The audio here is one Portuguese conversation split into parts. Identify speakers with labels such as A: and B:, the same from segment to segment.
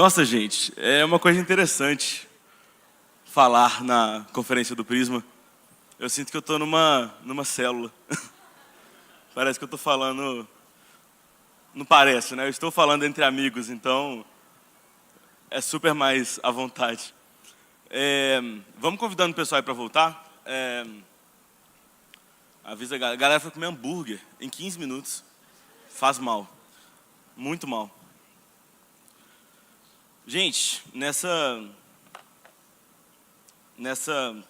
A: Nossa, gente, é uma coisa interessante falar na conferência do Prisma. Eu sinto que eu estou numa célula. Parece que eu estou falando... Não parece, né? Eu estou falando entre amigos, então é super mais à vontade. Vamos convidando o pessoal aí para voltar. Avisa a galera foi comer hambúrguer em 15 minutos. Faz mal. Muito mal. Gente, nessa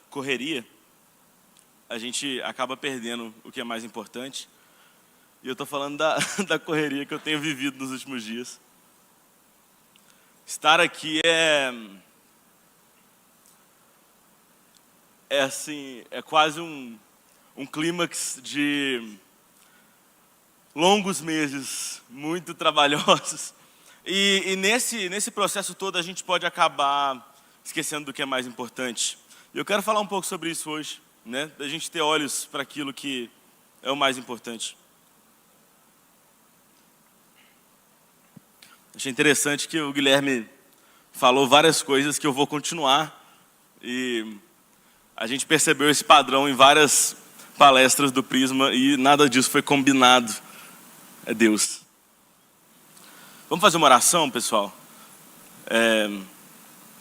A: correria, a gente acaba perdendo o que é mais importante. E eu estou falando da correria que eu tenho vivido nos últimos dias. Estar aqui é quase um clímax de longos meses, muito trabalhosos. E nesse processo todo a gente pode acabar esquecendo do que é mais importante. E eu quero falar um pouco sobre isso hoje, né? Da gente ter olhos para aquilo que é o mais importante. Achei interessante que o Guilherme falou várias coisas que eu vou continuar. E a gente percebeu esse padrão em várias palestras do Prisma e nada disso foi combinado. É Deus. Vamos fazer uma oração, pessoal?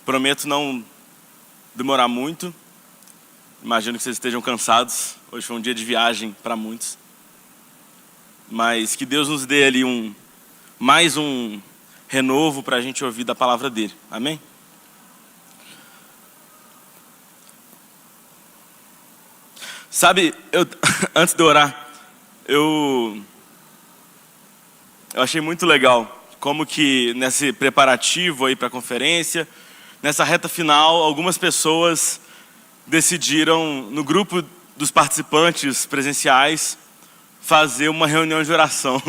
A: Prometo não demorar muito. Imagino que vocês estejam cansados. Hoje foi um dia de viagem para muitos. Mas que Deus nos dê ali mais um renovo para a gente ouvir da palavra dele. Amém? Sabe, antes de orar, eu achei muito legal como que nesse preparativo aí para a conferência, nessa reta final, algumas pessoas decidiram, no grupo dos participantes presenciais, fazer uma reunião de oração.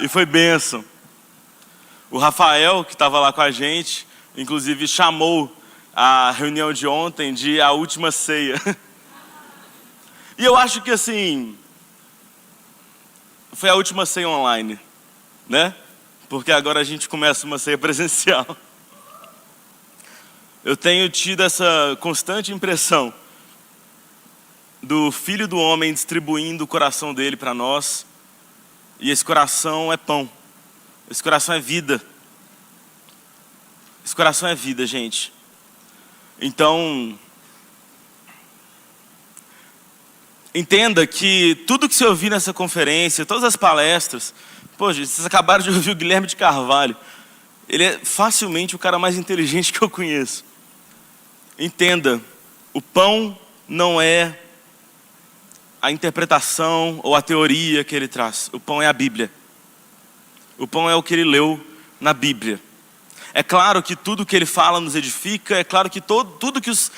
A: E foi bênção. O Rafael, que estava lá com a gente, inclusive chamou a reunião de ontem de a última ceia. E eu acho que assim, foi a última ceia online, né? Porque agora a gente começa uma ceia presencial. Eu tenho tido essa constante impressão do Filho do Homem distribuindo o coração dele para nós. E esse coração é pão. Esse coração é vida. Esse coração é vida, gente. Então, entenda que tudo que você ouvir nessa conferência, todas as palestras, pô, gente, vocês acabaram de ouvir o Guilherme de Carvalho. Ele é facilmente o cara mais inteligente que eu conheço. Entenda, o pão não é a interpretação ou a teoria que ele traz. O pão é a Bíblia. O pão é o que ele leu na Bíblia. É claro que tudo que ele fala nos edifica, é claro que tudo que os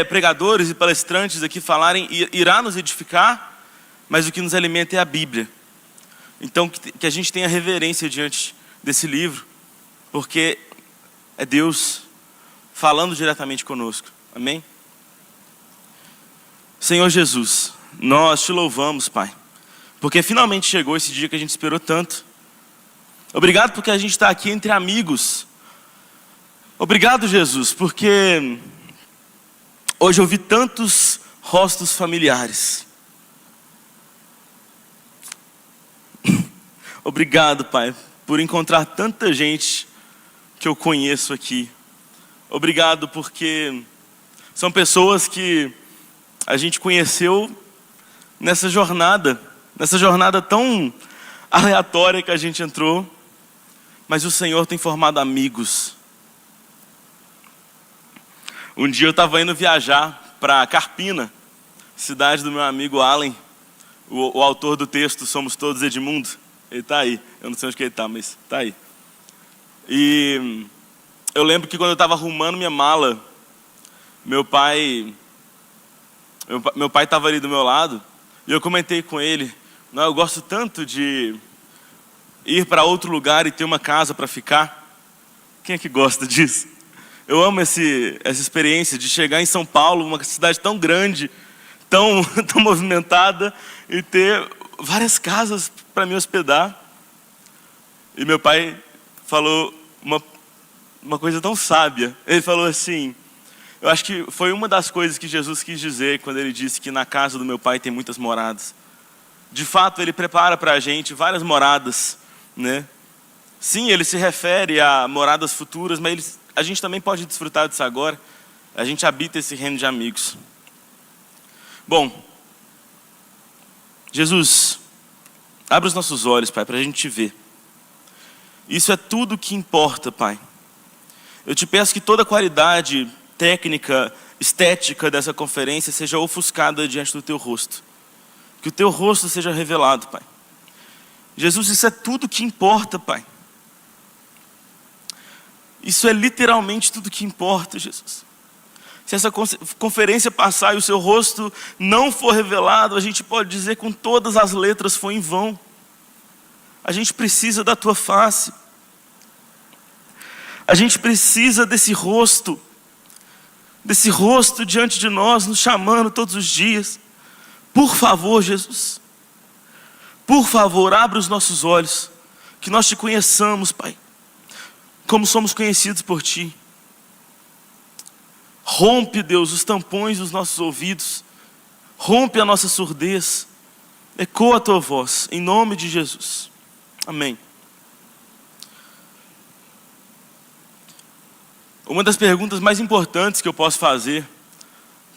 A: pregadores e palestrantes aqui falarem irá nos edificar, mas o que nos alimenta é a Bíblia. Então que a gente tenha reverência diante desse livro, porque é Deus falando diretamente conosco. Amém? Senhor Jesus, nós te louvamos, Pai, porque finalmente chegou esse dia que a gente esperou tanto. Obrigado porque a gente está aqui entre amigos. Obrigado, Jesus, porque hoje eu vi tantos rostos familiares. Obrigado, Pai, por encontrar tanta gente que eu conheço aqui. Obrigado porque são pessoas que a gente conheceu nessa jornada tão aleatória que a gente entrou, mas o Senhor tem formado amigos. Um dia eu estava indo viajar para Carpina, cidade do meu amigo Allen, o autor do texto Somos Todos Edmundo. Ele está aí, eu não sei onde que ele está, mas está aí. E eu lembro que quando eu estava arrumando minha mala, meu pai estava ali do meu lado, e eu comentei com ele, não, eu gosto tanto de ir para outro lugar e ter uma casa para ficar. Quem é que gosta disso? Eu amo essa experiência de chegar em São Paulo, uma cidade tão grande, tão movimentada, e ter várias casas para me hospedar. E meu pai falou uma coisa tão sábia. Ele falou assim, eu acho que foi uma das coisas que Jesus quis dizer quando ele disse que na casa do meu pai tem muitas moradas. De fato, ele prepara para a gente várias moradas, né? Sim, ele se refere a moradas futuras, mas a gente também pode desfrutar disso agora. A gente habita esse reino de amigos. Bom, Jesus, abre os nossos olhos, Pai, para a gente te ver. Isso é tudo que importa, Pai. Eu te peço que toda a qualidade técnica, estética dessa conferência seja ofuscada diante do teu rosto. Que o teu rosto seja revelado, Pai. Jesus, isso é tudo que importa, Pai. Isso é literalmente tudo que importa, Jesus. Se essa conferência passar e o seu rosto não for revelado, a gente pode dizer com todas as letras, foi em vão. A gente precisa da tua face. A gente precisa desse rosto diante de nós, nos chamando todos os dias. Por favor, Jesus, por favor, abre os nossos olhos, que nós te conheçamos, Pai, como somos conhecidos por ti. Rompe, Deus, os tampões dos nossos ouvidos, rompe a nossa surdez, ecoa a tua voz, em nome de Jesus. Amém. Uma das perguntas mais importantes que eu posso fazer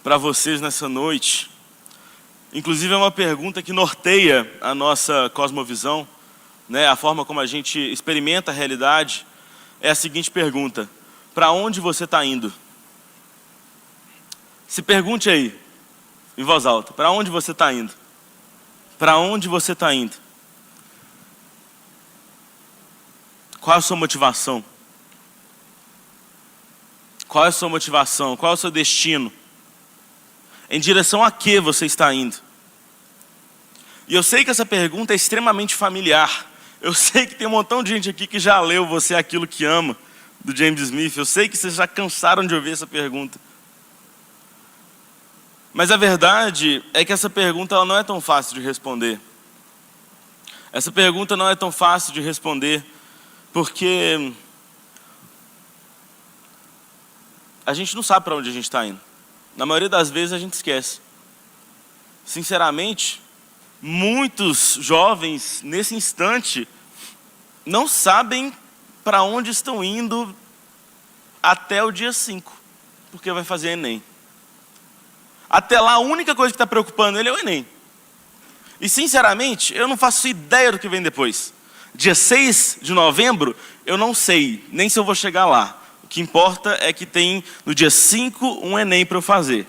A: para vocês nessa noite, inclusive é uma pergunta que norteia a nossa cosmovisão, né? A forma como a gente experimenta a realidade, é a seguinte pergunta: para onde você está indo? Se pergunte aí, em voz alta, para onde você está indo? Para onde você está indo? Qual é a sua motivação? Qual é a sua motivação? Qual é o seu destino? Em direção a que você está indo? E eu sei que essa pergunta é extremamente familiar. Eu sei que tem um montão de gente aqui que já leu Você é Aquilo que Ama, do James Smith. Eu sei que vocês já cansaram de ouvir essa pergunta. Mas a verdade é que essa pergunta ela não é tão fácil de responder. Essa pergunta não é tão fácil de responder porque a gente não sabe para onde a gente está indo. Na maioria das vezes a gente esquece. Sinceramente, muitos jovens nesse instante não sabem para onde estão indo até o dia 5, porque vai fazer Enem. Até lá a única coisa que está preocupando ele é o Enem. E sinceramente, eu não faço ideia do que vem depois. Dia 6 de novembro, eu não sei, nem se eu vou chegar lá. O que importa é que tem no dia 5 um Enem para eu fazer.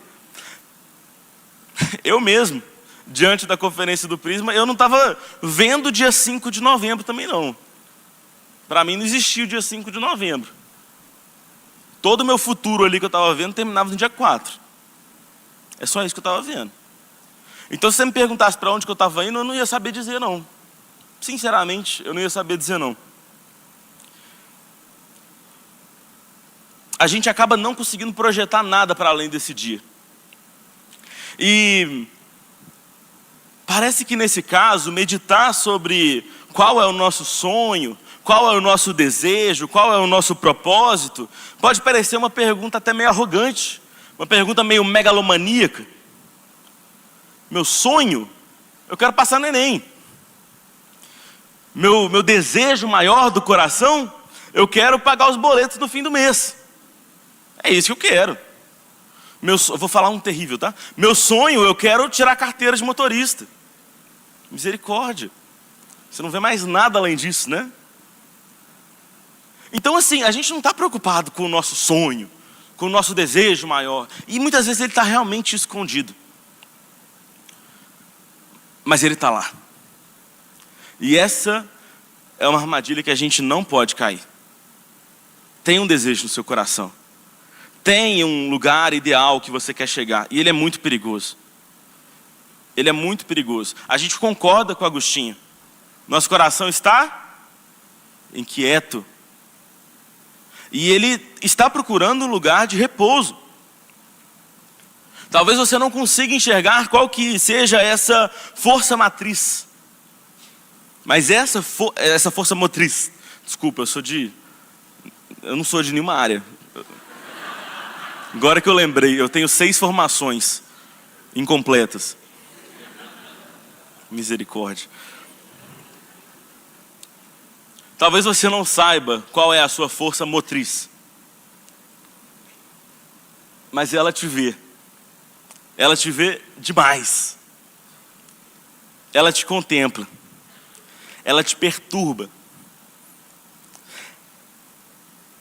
A: Eu mesmo, diante da conferência do Prisma, eu não estava vendo o dia 5 de novembro também não. Para mim não existia o dia 5 de novembro. Todo o meu futuro ali que eu estava vendo terminava no dia 4. É só isso que eu estava vendo. Então se você me perguntasse para onde que eu estava indo, eu não ia saber dizer não. Sinceramente, eu não ia saber dizer não. A gente acaba não conseguindo projetar nada para além desse dia. E parece que nesse caso, meditar sobre qual é o nosso sonho, qual é o nosso desejo, qual é o nosso propósito, pode parecer uma pergunta até meio arrogante, uma pergunta meio megalomaníaca. Meu sonho, eu quero passar no Enem. Meu desejo maior do coração, eu quero pagar os boletos no fim do mês. É isso que eu quero. Eu vou falar um terrível, tá? Meu sonho, eu quero tirar a carteira de motorista. Misericórdia. Você não vê mais nada além disso, né? Então assim, a gente não está preocupado com o nosso sonho, com o nosso desejo maior. E muitas vezes ele está realmente escondido. Mas ele está lá. E essa é uma armadilha que a gente não pode cair. Tem um desejo no seu coração. Tem um lugar ideal que você quer chegar. E ele é muito perigoso. Ele é muito perigoso. A gente concorda com Agostinho. Nosso coração está inquieto. E ele está procurando um lugar de repouso. Talvez você não consiga enxergar qual que seja essa força matriz. Mas essa força motriz Desculpa, eu não sou de nenhuma área. Agora que eu lembrei, eu tenho 6 formações incompletas. Misericórdia. Talvez você não saiba qual é a sua força motriz. Mas ela te vê. Ela te vê demais. Ela te contempla. Ela te perturba.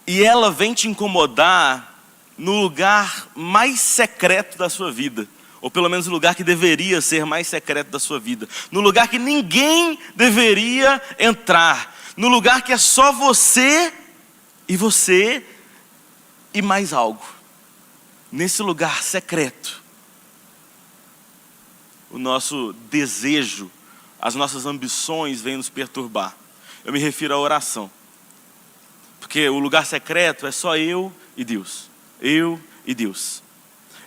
A: E ela vem te incomodar no lugar mais secreto da sua vida. Ou pelo menos no lugar que deveria ser mais secreto da sua vida. No lugar que ninguém deveria entrar. No lugar que é só você e mais algo. Nesse lugar secreto, o nosso desejo, as nossas ambições vêm nos perturbar. Eu me refiro à oração. Porque o lugar secreto é só eu e Deus. Eu e Deus.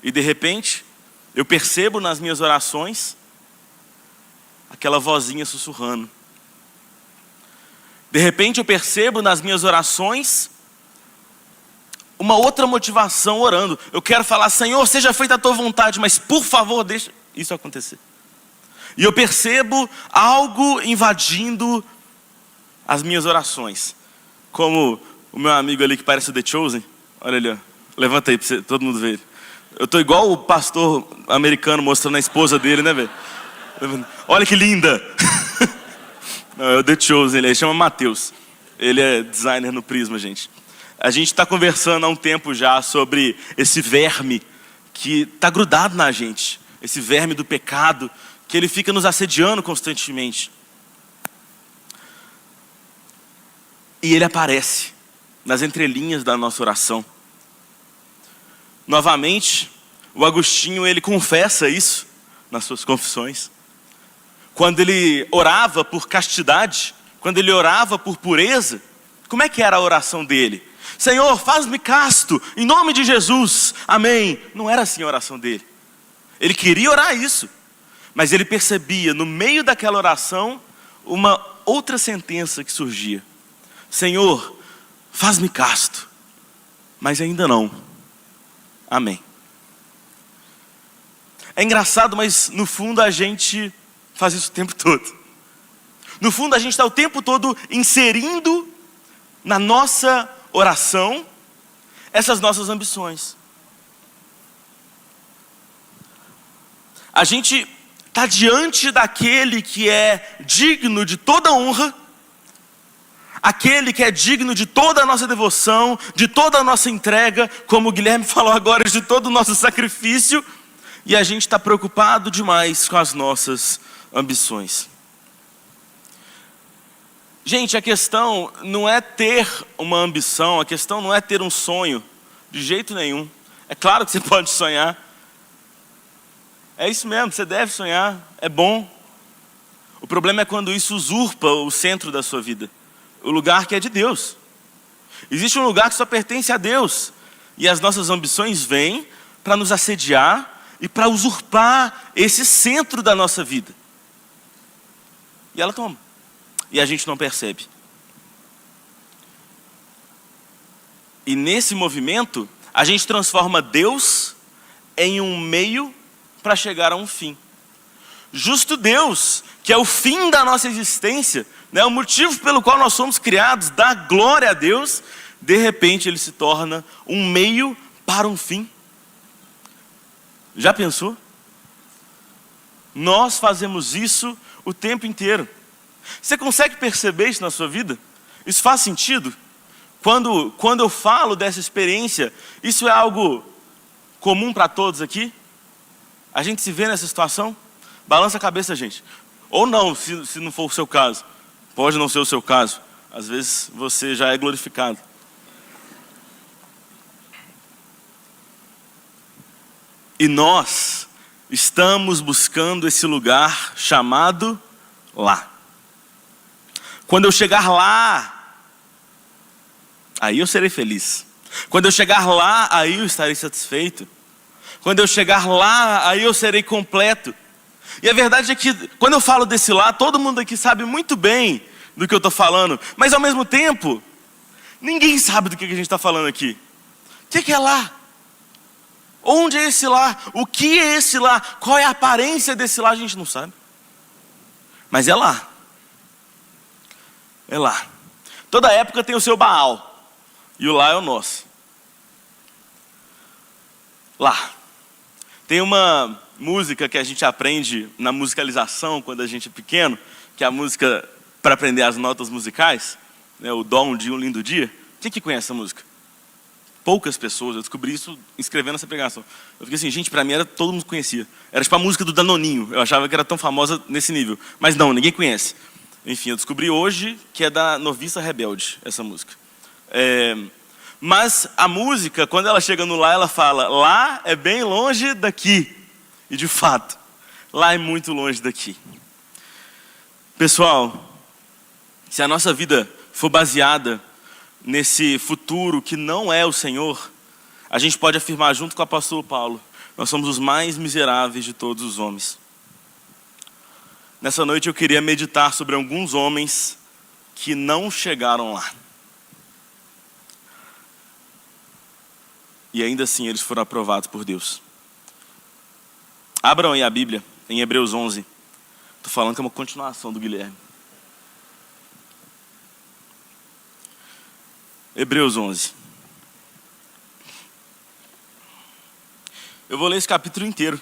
A: E de repente, eu percebo nas minhas orações aquela vozinha sussurrando. De repente eu percebo nas minhas orações uma outra motivação orando. Eu quero falar, Senhor, seja feita a tua vontade, mas por favor, deixa isso acontecer. E eu percebo algo invadindo as minhas orações. Como o meu amigo ali que parece o The Chosen. Olha ali, ó. Levanta aí para todo mundo ver ele. Eu estou igual o pastor americano mostrando a esposa dele, né, velho? Olha que linda! Não, é o The Chosen, ele chama Mateus. Ele é designer no Prisma, gente. A gente está conversando há um tempo já sobre esse verme que está grudado na gente. Esse verme do pecado, que ele fica nos assediando constantemente. E ele aparece nas entrelinhas da nossa oração. Novamente, o Agostinho, ele confessa isso nas suas confissões. Quando ele orava por castidade, quando ele orava por pureza, como é que era a oração dele? Senhor, faz-me casto, em nome de Jesus, amém. Não era assim a oração dele. Ele queria orar isso, mas ele percebia no meio daquela oração uma outra sentença que surgia. Senhor, faz-me casto, mas ainda não, amém. É engraçado, mas no fundo a gente faz isso o tempo todo. No fundo a gente está o tempo todo inserindo na nossa oração essas nossas ambições. A gente está diante daquele que é digno de toda honra, aquele que é digno de toda a nossa devoção, de toda a nossa entrega, como o Guilherme falou agora, de todo o nosso sacrifício, e a gente está preocupado demais com as nossas ambições. Gente, a questão não é ter uma ambição, a questão não é ter um sonho, de jeito nenhum. É claro que você pode sonhar. É isso mesmo, você deve sonhar, é bom. O problema é quando isso usurpa o centro da sua vida. O lugar que é de Deus. Existe um lugar que só pertence a Deus. E as nossas ambições vêm para nos assediar e para usurpar esse centro da nossa vida. E ela toma. E a gente não percebe. E nesse movimento, a gente transforma Deus em um meio para chegar a um fim. Justo Deus, que é o fim da nossa existência, né, o motivo pelo qual nós somos criados, dá glória a Deus, de repente ele se torna um meio para um fim. Já pensou? Nós fazemos isso o tempo inteiro. Você consegue perceber isso na sua vida? Isso faz sentido? Quando eu falo dessa experiência, isso é algo comum para todos aqui? A gente se vê nessa situação? Balança a cabeça, gente. Ou não, se não for o seu caso. Pode não ser o seu caso. Às vezes você já é glorificado. E nós estamos buscando esse lugar chamado lá. Quando eu chegar lá, aí eu serei feliz. Quando eu chegar lá, aí eu estarei satisfeito. Quando eu chegar lá, aí eu serei completo. E a verdade é que, quando eu falo desse lá, todo mundo aqui sabe muito bem do que eu estou falando, mas ao mesmo tempo, ninguém sabe do que a gente está falando aqui. O que é lá? Onde é esse lá? O que é esse lá? Qual é a aparência desse lá? A gente não sabe. Mas é lá. É lá. Toda época tem o seu Baal. E o lá é o nosso. Lá. Tem uma música que a gente aprende na musicalização quando a gente é pequeno, que é a música para aprender as notas musicais, né, o Dó, um dia, um lindo dia. Quem que conhece essa música? Poucas pessoas. Eu descobri isso escrevendo essa pregação. Eu fiquei assim, gente, para mim todo mundo conhecia. Era tipo a música do Danoninho. Eu achava que era tão famosa nesse nível. Mas não, ninguém conhece. Enfim, eu descobri hoje que é da Noviça Rebelde, essa música. Mas a música, quando ela chega no lá, ela fala, lá é bem longe daqui. E de fato, lá é muito longe daqui. Pessoal, se a nossa vida for baseada nesse futuro que não é o Senhor, a gente pode afirmar junto com o apóstolo Paulo, nós somos os mais miseráveis de todos os homens. Nessa noite eu queria meditar sobre alguns homens que não chegaram lá. E ainda assim eles foram aprovados por Deus. Abram aí a Bíblia, em Hebreus 11. Estou falando que é uma continuação do Guilherme. Hebreus 11. Eu vou ler esse capítulo inteiro.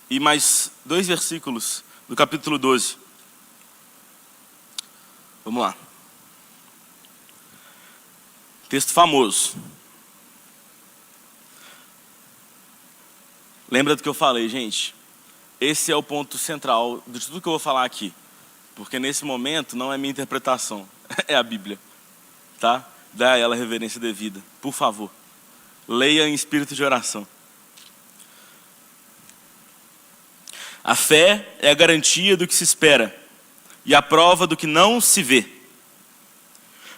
A: E mais 2 versículos do capítulo 12. Vamos lá. Texto famoso. Lembra do que eu falei, gente? Esse é o ponto central de tudo que eu vou falar aqui. Porque nesse momento não é minha interpretação, é a Bíblia. Tá? Dá a ela a reverência devida, por favor. Leia em espírito de oração. A fé é a garantia do que se espera e a prova do que não se vê.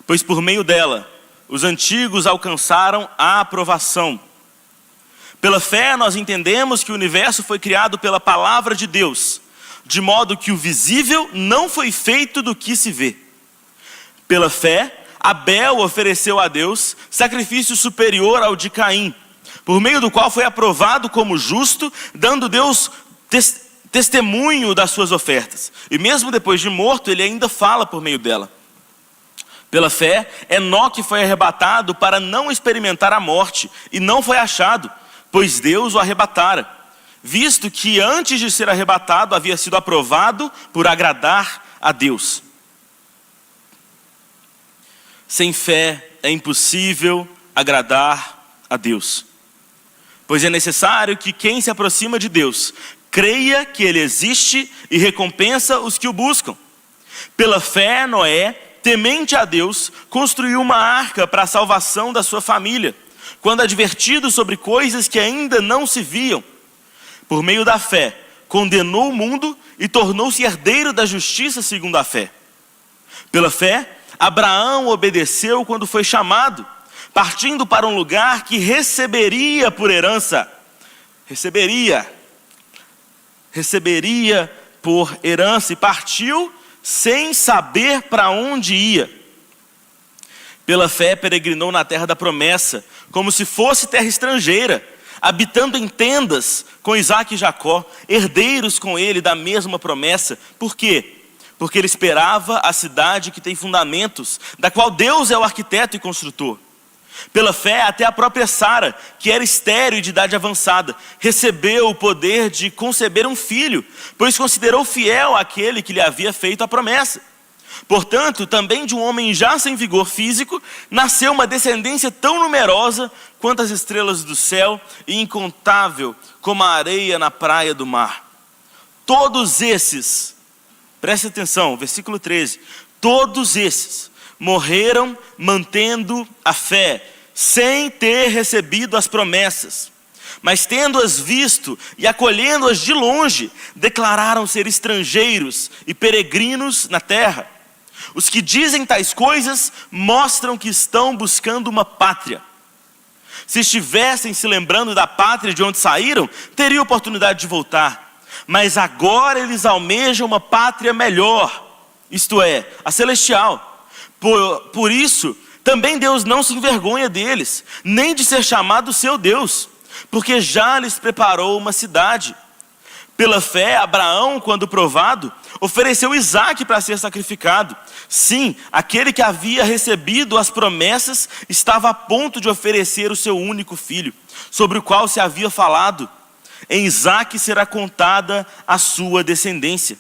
A: Pois por meio dela, os antigos alcançaram a aprovação. Pela fé nós entendemos que o universo foi criado pela palavra de Deus, de modo que o visível não foi feito do que se vê. Pela fé, Abel ofereceu a Deus sacrifício superior ao de Caim, por meio do qual foi aprovado como justo, dando Deus testemunho das suas ofertas. E mesmo depois de morto, ele ainda fala por meio dela. Pela fé, Enoque foi arrebatado para não experimentar a morte, e não foi achado, pois Deus o arrebatara, visto que antes de ser arrebatado havia sido aprovado por agradar a Deus. Sem fé é impossível agradar a Deus, pois é necessário que quem se aproxima de Deus creia que Ele existe e recompensa os que o buscam. Pela fé, Noé, temente a Deus, construiu uma arca para a salvação da sua família, quando advertido sobre coisas que ainda não se viam. Por meio da fé, condenou o mundo e tornou-se herdeiro da justiça segundo a fé. Pela fé, Abraão obedeceu quando foi chamado, partindo para um lugar que receberia por herança. Receberia por herança, e partiu sem saber para onde ia. Pela fé peregrinou na terra da promessa, como se fosse terra estrangeira, habitando em tendas com Isaque e Jacó, herdeiros com ele da mesma promessa. Por quê? Porque ele esperava a cidade que tem fundamentos, da qual Deus é o arquiteto e construtor. Pela fé, até a própria Sara, que era estéril e de idade avançada, recebeu o poder de conceber um filho, pois considerou fiel aquele que lhe havia feito a promessa. Portanto, também de um homem já sem vigor físico, nasceu uma descendência tão numerosa quanto as estrelas do céu e incontável como a areia na praia do mar. Todos esses, preste atenção, versículo 13, todos esses morreram mantendo a fé, sem ter recebido as promessas, mas tendo-as visto e acolhendo-as de longe, declararam ser estrangeiros e peregrinos na terra. Os que dizem tais coisas mostram que estão buscando uma pátria. Se estivessem se lembrando da pátria de onde saíram, teriam oportunidade de voltar. Mas agora eles almejam uma pátria melhor, isto é, a celestial. Por isso, também Deus não se envergonha deles, nem de ser chamado seu Deus, porque já lhes preparou uma cidade. Pela fé, Abraão, quando provado, ofereceu Isaque para ser sacrificado. Sim, aquele que havia recebido as promessas estava a ponto de oferecer o seu único filho, sobre o qual se havia falado: em Isaque será contada a sua descendência.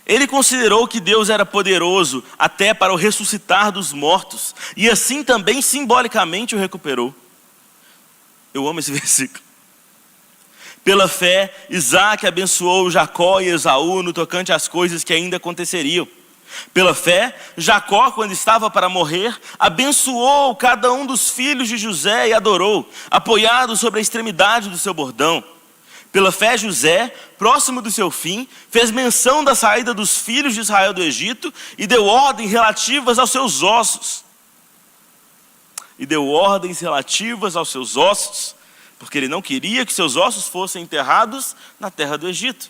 A: Ele considerou que Deus era poderoso até para o ressuscitar dos mortos, e assim também simbolicamente o recuperou. Eu amo esse versículo. Pela fé, Isaque abençoou Jacó e Esaú no tocante às coisas que ainda aconteceriam. Pela fé, Jacó, quando estava para morrer, abençoou cada um dos filhos de José e adorou, apoiado sobre a extremidade do seu bordão. Pela fé, José, próximo do seu fim, fez menção da saída dos filhos de Israel do Egito e deu ordens relativas aos seus ossos. Porque ele não queria que seus ossos fossem enterrados na terra do Egito.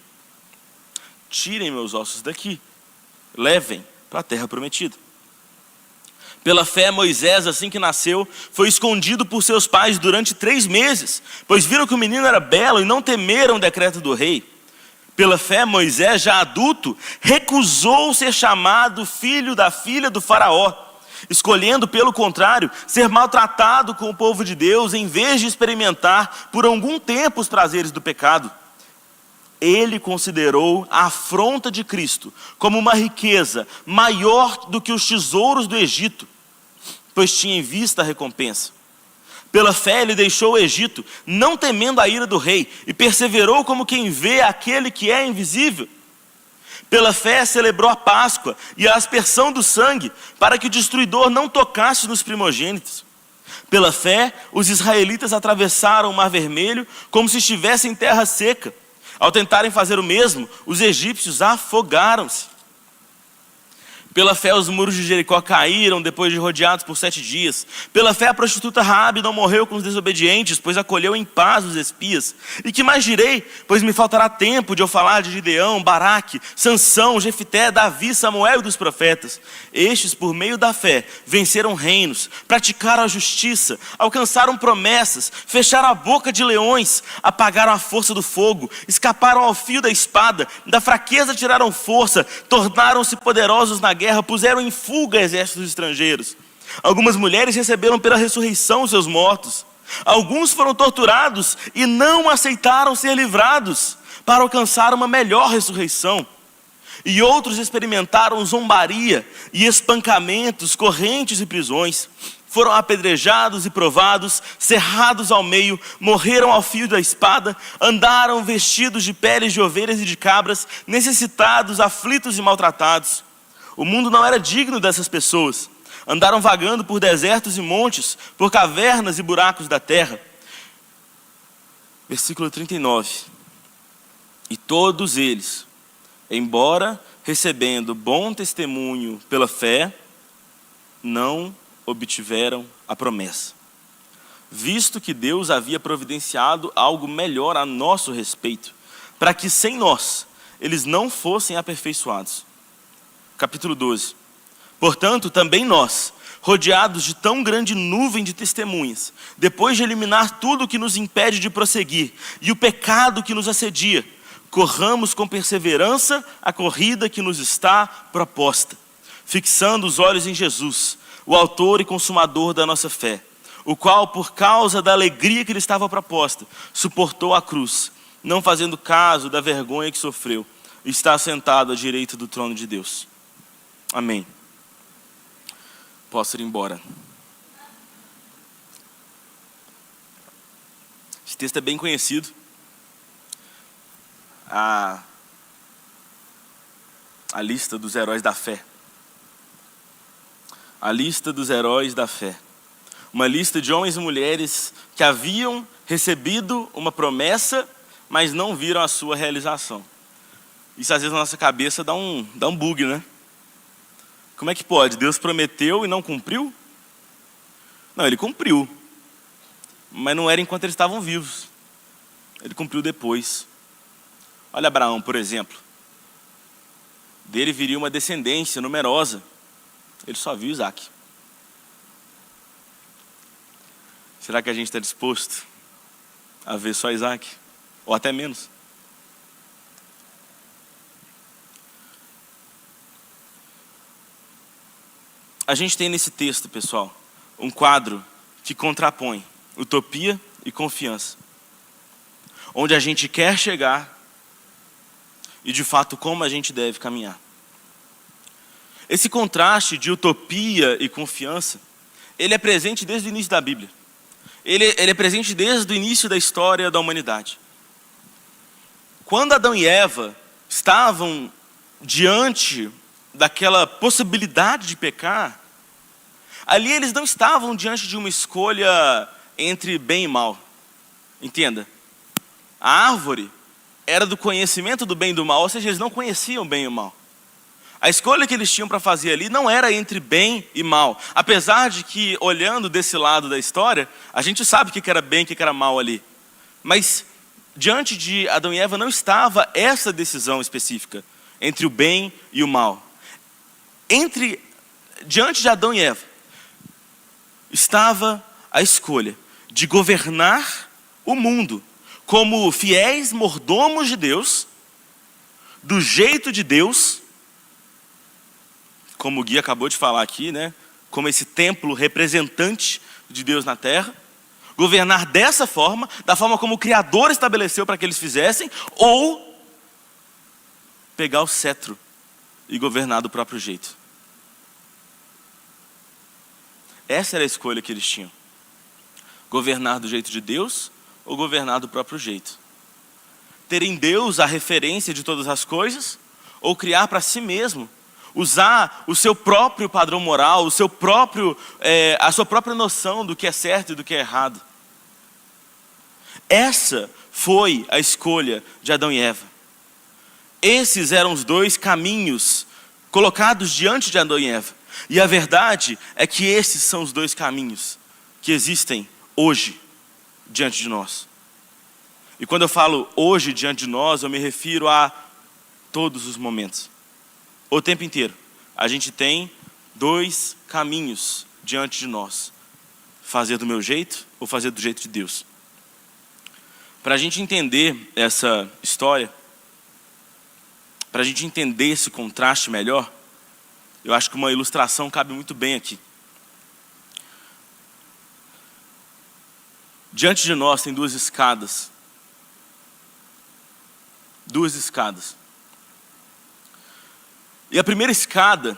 A: Tirem meus ossos daqui, levem para a terra prometida. Pela fé, Moisés, assim que nasceu, foi escondido por seus pais durante 3 meses, pois viram que o menino era belo e não temeram o decreto do rei. Pela fé, Moisés, já adulto, recusou ser chamado filho da filha do faraó, escolhendo, pelo contrário, ser maltratado com o povo de Deus, em vez de experimentar por algum tempo os prazeres do pecado. Ele considerou a afronta de Cristo como uma riqueza maior do que os tesouros do Egito, pois tinha em vista a recompensa. Pela fé ele deixou o Egito, não temendo a ira do rei, e perseverou como quem vê aquele que é invisível. Pela fé celebrou a Páscoa e a aspersão do sangue, para que o destruidor não tocasse nos primogênitos. Pela fé, os israelitas atravessaram o Mar Vermelho como se estivessem em terra seca. Ao tentarem fazer o mesmo, os egípcios afogaram-se. Pela fé os muros de Jericó caíram depois de rodeados por 7 dias. Pela fé a prostituta Raabe não morreu com os desobedientes, pois acolheu em paz os espias. E que mais direi? Pois me faltará tempo de eu falar de Gideão, Baraque, Sansão, Jefité, Davi, Samuel e dos profetas. Estes, por meio da fé, venceram reinos, praticaram a justiça, alcançaram promessas, fecharam a boca de leões, apagaram a força do fogo, escaparam ao fio da espada, da fraqueza tiraram força, tornaram-se poderosos na guerra, puseram em fuga exércitos estrangeiros. Algumas mulheres receberam pela ressurreição os seus mortos. Alguns foram torturados e não aceitaram ser livrados para alcançar uma melhor ressurreição. E outros experimentaram zombaria e espancamentos, correntes e prisões. Foram apedrejados e provados, cerrados ao meio, morreram ao fio da espada, andaram vestidos de peles de ovelhas e de cabras, necessitados, aflitos e maltratados. O mundo não era digno dessas pessoas. Andaram vagando por desertos e montes, por cavernas e buracos da terra. Versículo 39. E todos eles, embora recebendo bom testemunho pela fé, não obtiveram a promessa, visto que Deus havia providenciado algo melhor a nosso respeito, para que sem nós eles não fossem aperfeiçoados. Capítulo 12. Portanto, também nós, rodeados de tão grande nuvem de testemunhas, depois de eliminar tudo o que nos impede de prosseguir e o pecado que nos assedia, corramos com perseverança a corrida que nos está proposta, fixando os olhos em Jesus, o autor e consumador da nossa fé, o qual, por causa da alegria que lhe estava proposta, suportou a cruz, não fazendo caso da vergonha que sofreu, e está sentado à direita do trono de Deus. Amém. Posso ir embora. Esse texto é bem conhecido. A lista dos heróis da fé. A lista dos heróis da fé. Uma lista de homens e mulheres que haviam recebido uma promessa, mas não viram a sua realização. Isso às vezes na nossa cabeça dá um bug, né? Como é que pode? Deus prometeu e não cumpriu? Não, ele cumpriu. Mas não era enquanto eles estavam vivos. Ele cumpriu depois. Olha Abraão, por exemplo. Dele viria uma descendência numerosa. Ele só viu Isaac. Será que a gente está disposto a ver só Isaac? Ou até menos? A gente tem nesse texto, pessoal, um quadro que contrapõe utopia e confiança. Onde a gente quer chegar e, de fato, como a gente deve caminhar. Esse contraste de utopia e confiança, ele é presente desde o início da Bíblia. Ele é presente desde o início da história da humanidade. Quando Adão e Eva estavam diante daquela possibilidade de pecar, ali eles não estavam diante de uma escolha entre bem e mal. Entenda, a árvore era do conhecimento do bem e do mal, ou seja, eles não conheciam bem e o mal. A escolha que eles tinham para fazer ali não era entre bem e mal. Apesar de que, olhando desse lado da história, a gente sabe o que era bem e o que era mal ali. Mas, diante de Adão e Eva, não estava essa decisão específica entre o bem e o mal. Diante de Adão e Eva, estava a escolha de governar o mundo como fiéis mordomos de Deus, do jeito de Deus, como o Gui acabou de falar aqui, né? Como esse templo representante de Deus na terra, governar dessa forma, da forma como o Criador estabeleceu para que eles fizessem, ou pegar o cetro e governar do próprio jeito. Essa era a escolha que eles tinham. Governar do jeito de Deus ou governar do próprio jeito. Ter em Deus a referência de todas as coisas ou criar para si mesmo. Usar o seu próprio padrão moral, a sua própria noção do que é certo e do que é errado. Essa foi a escolha de Adão e Eva. Esses eram os dois caminhos colocados diante de Adão e Eva. E a verdade é que esses são os dois caminhos que existem hoje diante de nós. E quando eu falo hoje diante de nós, eu me refiro a todos os momentos. O tempo inteiro. A gente tem dois caminhos diante de nós. Fazer do meu jeito ou fazer do jeito de Deus. Para a gente entender essa história, para a gente entender esse contraste melhor, eu acho que uma ilustração cabe muito bem aqui. Diante de nós tem duas escadas. Duas escadas. E a primeira escada,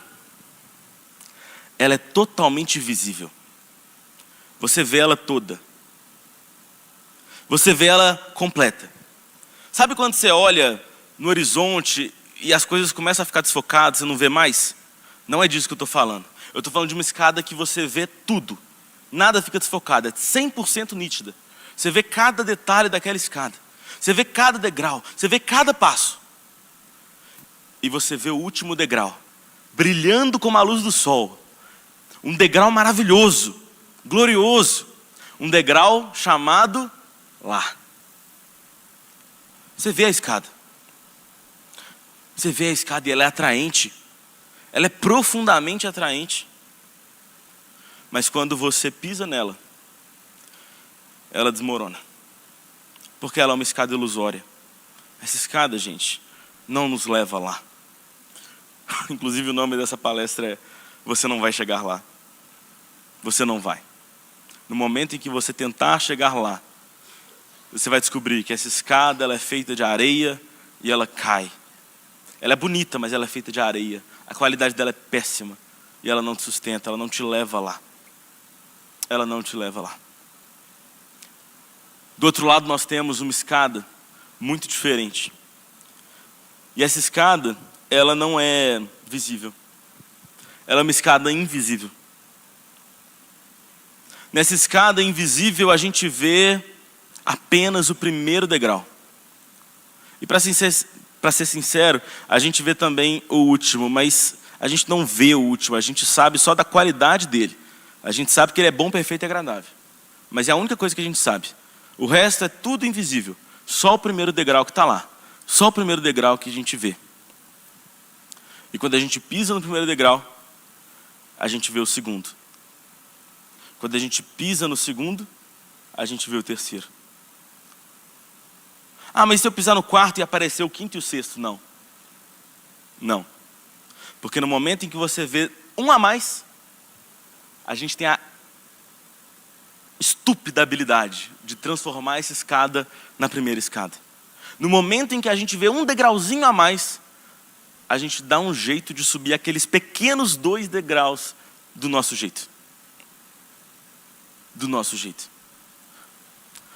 A: ela é totalmente visível. Você vê ela toda. Você vê ela completa. Sabe quando você olha no horizonte e as coisas começam a ficar desfocadas, você não vê mais? Não é disso que eu estou falando. Eu estou falando de uma escada que você vê tudo. Nada fica desfocado, é 100% nítida. Você vê cada detalhe daquela escada. Você vê cada degrau, você vê cada passo. E você vê o último degrau, brilhando como a luz do sol. Um degrau maravilhoso, glorioso. Um degrau chamado lá. Você vê a escada. Você vê a escada e ela é atraente. Ela é profundamente atraente. Mas quando você pisa nela, ela desmorona. Porque ela é uma escada ilusória. Essa escada, gente, não nos leva lá. Inclusive o nome dessa palestra é Você Não Vai Chegar Lá. Você não vai. No momento em que você tentar chegar lá, você vai descobrir que essa escada ela é feita de areia e ela cai. Ela é bonita, mas ela é feita de areia. A qualidade dela é péssima. E ela não te sustenta, ela não te leva lá. Ela não te leva lá. Do outro lado nós temos uma escada muito diferente. E essa escada, ela não é visível. Ela é uma escada invisível. Nessa escada invisível a gente vê apenas o primeiro degrau. E para ser sincero, a gente vê também o último, mas a gente não vê o último, a gente sabe só da qualidade dele. A gente sabe que ele é bom, perfeito e agradável. Mas é a única coisa que a gente sabe. O resto é tudo invisível. Só o primeiro degrau que está lá. Só o primeiro degrau que a gente vê. E quando a gente pisa no primeiro degrau, a gente vê o segundo. Quando a gente pisa no segundo, a gente vê o terceiro. Ah, mas se eu pisar no quarto e aparecer o quinto e o sexto? Não. Não. Porque no momento em que você vê um a mais, a gente tem a estúpida habilidade de transformar essa escada na primeira escada. No momento em que a gente vê um degrauzinho a mais, a gente dá um jeito de subir aqueles pequenos 2 degraus do nosso jeito. Do nosso jeito.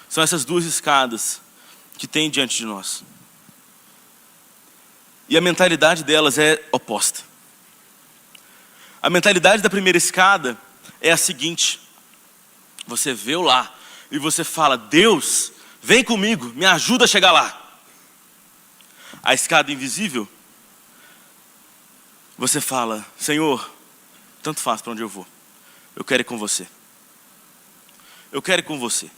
A: São essas 2 escadas que tem diante de nós. E a mentalidade delas é oposta. A mentalidade da primeira escada é a seguinte: você vê lá e você fala, Deus, vem comigo, me ajuda a chegar lá. A escada invisível, você fala, Senhor, tanto faz para onde eu vou, eu quero ir com você. Eu quero ir com você.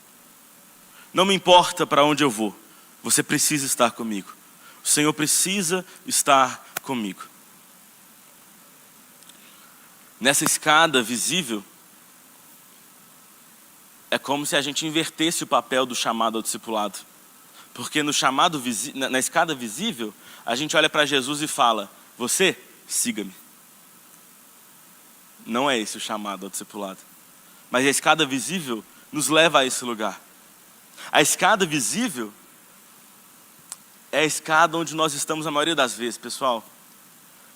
A: Não me importa para onde eu vou, você precisa estar comigo. O Senhor precisa estar comigo. Nessa escada visível, é como se a gente invertesse o papel do chamado ao discipulado. Porque no chamado na escada visível, a gente olha para Jesus e fala, você, siga-me. Não é esse o chamado ao discipulado. Mas a escada visível nos leva a esse lugar. A escada visível é a escada onde nós estamos a maioria das vezes, pessoal.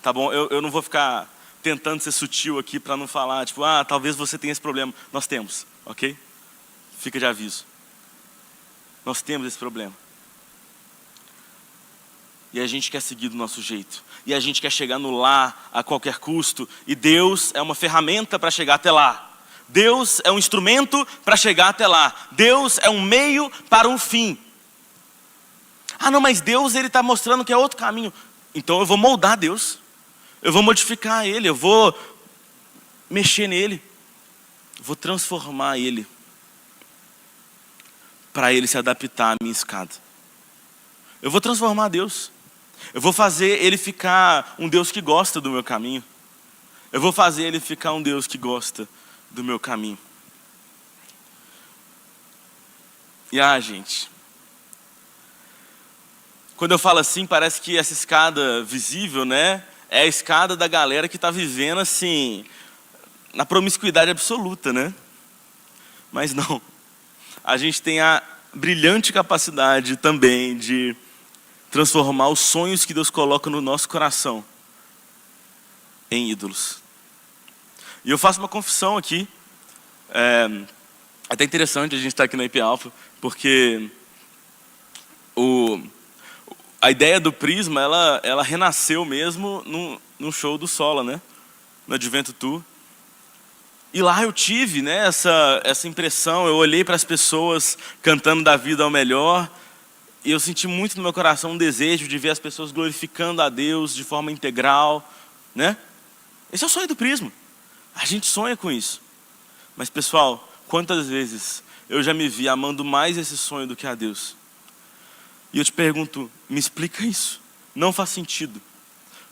A: Tá bom? Eu não vou ficar tentando ser sutil aqui para não falar, tipo, talvez você tenha esse problema. Nós temos, ok? Fica de aviso. Nós temos esse problema. E a gente quer seguir do nosso jeito. E a gente quer chegar no lá a qualquer custo. E Deus é uma ferramenta para chegar até lá. Deus é um instrumento para chegar até lá. Deus é um meio para um fim. Não, mas Deus ele está mostrando que é outro caminho. Então eu vou moldar Deus. Eu vou modificar Ele. Eu vou mexer nele. Vou transformar Ele. Para Ele se adaptar à minha escada. Eu vou transformar Deus. Eu vou fazer Ele ficar um Deus que gosta do meu caminho. Eu vou fazer Ele ficar um Deus que gosta do meu caminho. E gente, quando eu falo assim, parece que essa escada visível, né, é a escada da galera que está vivendo assim, na promiscuidade absoluta, né? Mas não. A gente tem a brilhante capacidade também de transformar os sonhos que Deus coloca no nosso coração em ídolos. E eu faço uma confissão aqui. É até interessante a gente estar aqui na IP Alpha, porque a ideia do Prisma, ela renasceu mesmo no show do Sola, né? No Advento Tour. E lá eu tive, né, essa impressão, eu olhei para as pessoas cantando da vida ao melhor, e eu senti muito no meu coração um desejo de ver as pessoas glorificando a Deus de forma integral, né? Esse é o sonho do Prisma. A gente sonha com isso. Mas pessoal, quantas vezes eu já me vi amando mais esse sonho do que a Deus? E eu te pergunto, me explica isso. Não faz sentido.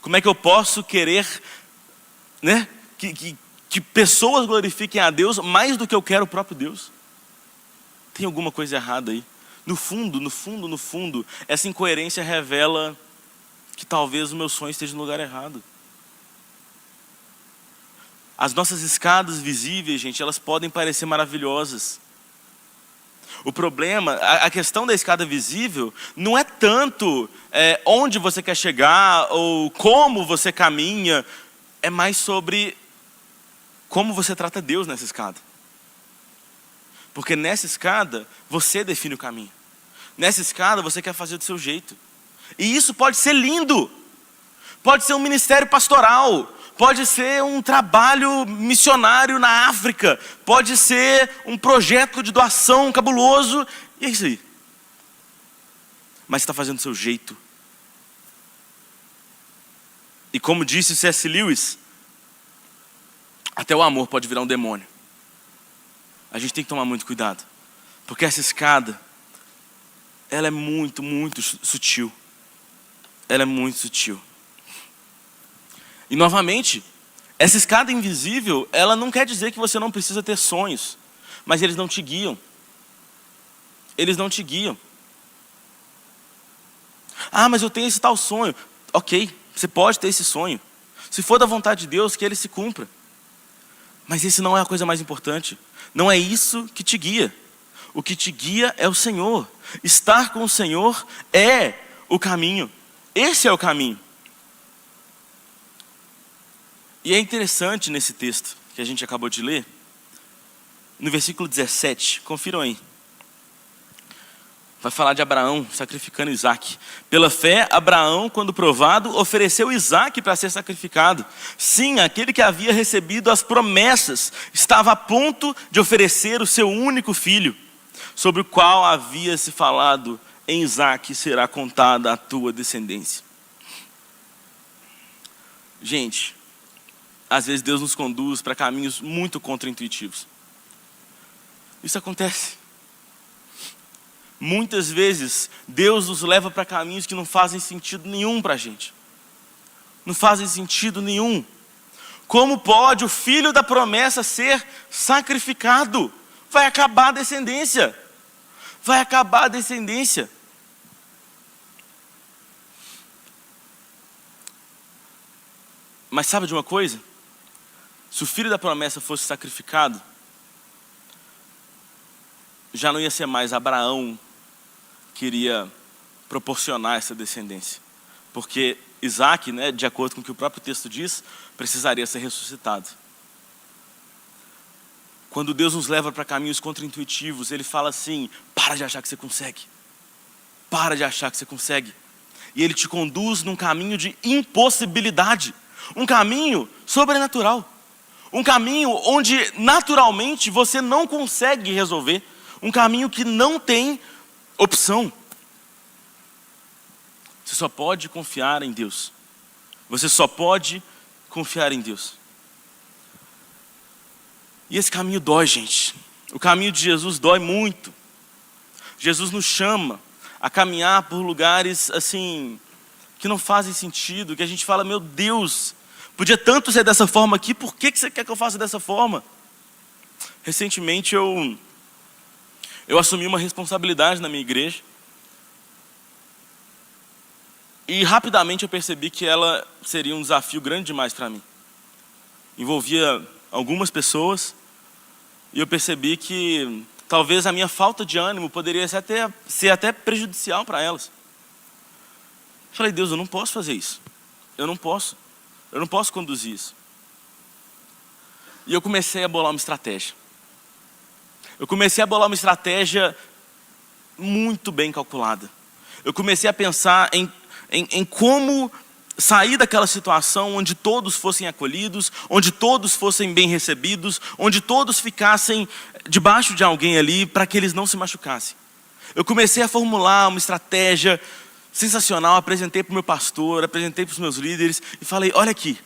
A: Como é que eu posso querer, né, que pessoas glorifiquem a Deus mais do que eu quero o próprio Deus? Tem alguma coisa errada aí. No fundo, essa incoerência revela que talvez o meu sonho esteja no lugar errado. As nossas escadas visíveis, gente, elas podem parecer maravilhosas. O problema, a questão da escada visível, não é tanto onde você quer chegar ou como você caminha, é mais sobre como você trata Deus nessa escada. Porque nessa escada, você define o caminho. Nessa escada, você quer fazer do seu jeito. E isso pode ser lindo. Pode ser um ministério pastoral. Pode ser um trabalho missionário na África. Pode ser um projeto de doação cabuloso. E é isso aí. Mas você está fazendo do seu jeito. E como disse C.S. Lewis, até o amor pode virar um demônio. A gente tem que tomar muito cuidado. Porque essa escada, ela é muito, muito sutil. Ela é muito sutil. E novamente, essa escada invisível, ela não quer dizer que você não precisa ter sonhos, mas eles não te guiam. Eles não te guiam. Ah, mas eu tenho esse tal sonho. Ok, você pode ter esse sonho. Se for da vontade de Deus, que ele se cumpra. Mas esse não é a coisa mais importante. Não é isso que te guia. O que te guia é o Senhor. Estar com o Senhor é o caminho. Esse é o caminho. E é interessante nesse texto que a gente acabou de ler, no versículo 17, confiram aí. Vai falar de Abraão sacrificando Isaque. Pela fé, Abraão, quando provado, ofereceu Isaque para ser sacrificado. Sim, aquele que havia recebido as promessas estava a ponto de oferecer o seu único filho, sobre o qual havia se falado: em Isaque será contada a tua descendência. Gente, às vezes Deus nos conduz para caminhos muito contraintuitivos. Isso acontece. Muitas vezes, Deus nos leva para caminhos que não fazem sentido nenhum para a gente. Não fazem sentido nenhum. Como pode o filho da promessa ser sacrificado? Vai acabar a descendência. Vai acabar a descendência. Mas sabe de uma coisa? Se o filho da promessa fosse sacrificado, já não ia ser mais Abraão que iria proporcionar essa descendência. Porque Isaque, né, de acordo com o que o próprio texto diz, precisaria ser ressuscitado. Quando Deus nos leva para caminhos contraintuitivos, Ele fala assim: para de achar que você consegue. Para de achar que você consegue. E Ele te conduz num caminho de impossibilidade. Um caminho sobrenatural. Um caminho onde naturalmente você não consegue resolver. Um caminho que não tem opção. Você só pode confiar em Deus. Você só pode confiar em Deus. E esse caminho dói, gente. O caminho de Jesus dói muito. Jesus nos chama a caminhar por lugares assim que não fazem sentido, que a gente fala: meu Deus, podia tanto ser dessa forma aqui, por que você quer que eu faça dessa forma? Recentemente eu assumi uma responsabilidade na minha igreja. E rapidamente eu percebi que ela seria um desafio grande demais para mim. Envolvia algumas pessoas. E eu percebi que talvez a minha falta de ânimo poderia ser até prejudicial para elas. Falei: Deus, eu não posso fazer isso. Eu não posso conduzir isso. E eu comecei a bolar uma estratégia. Eu comecei a bolar uma estratégia muito bem calculada. Eu comecei a pensar em como sair daquela situação onde todos fossem acolhidos, onde todos fossem bem recebidos, onde todos ficassem debaixo de alguém ali para que eles não se machucassem. Eu comecei a formular uma estratégia sensacional, apresentei para o meu pastor, apresentei para os meus líderes e falei: olha aqui,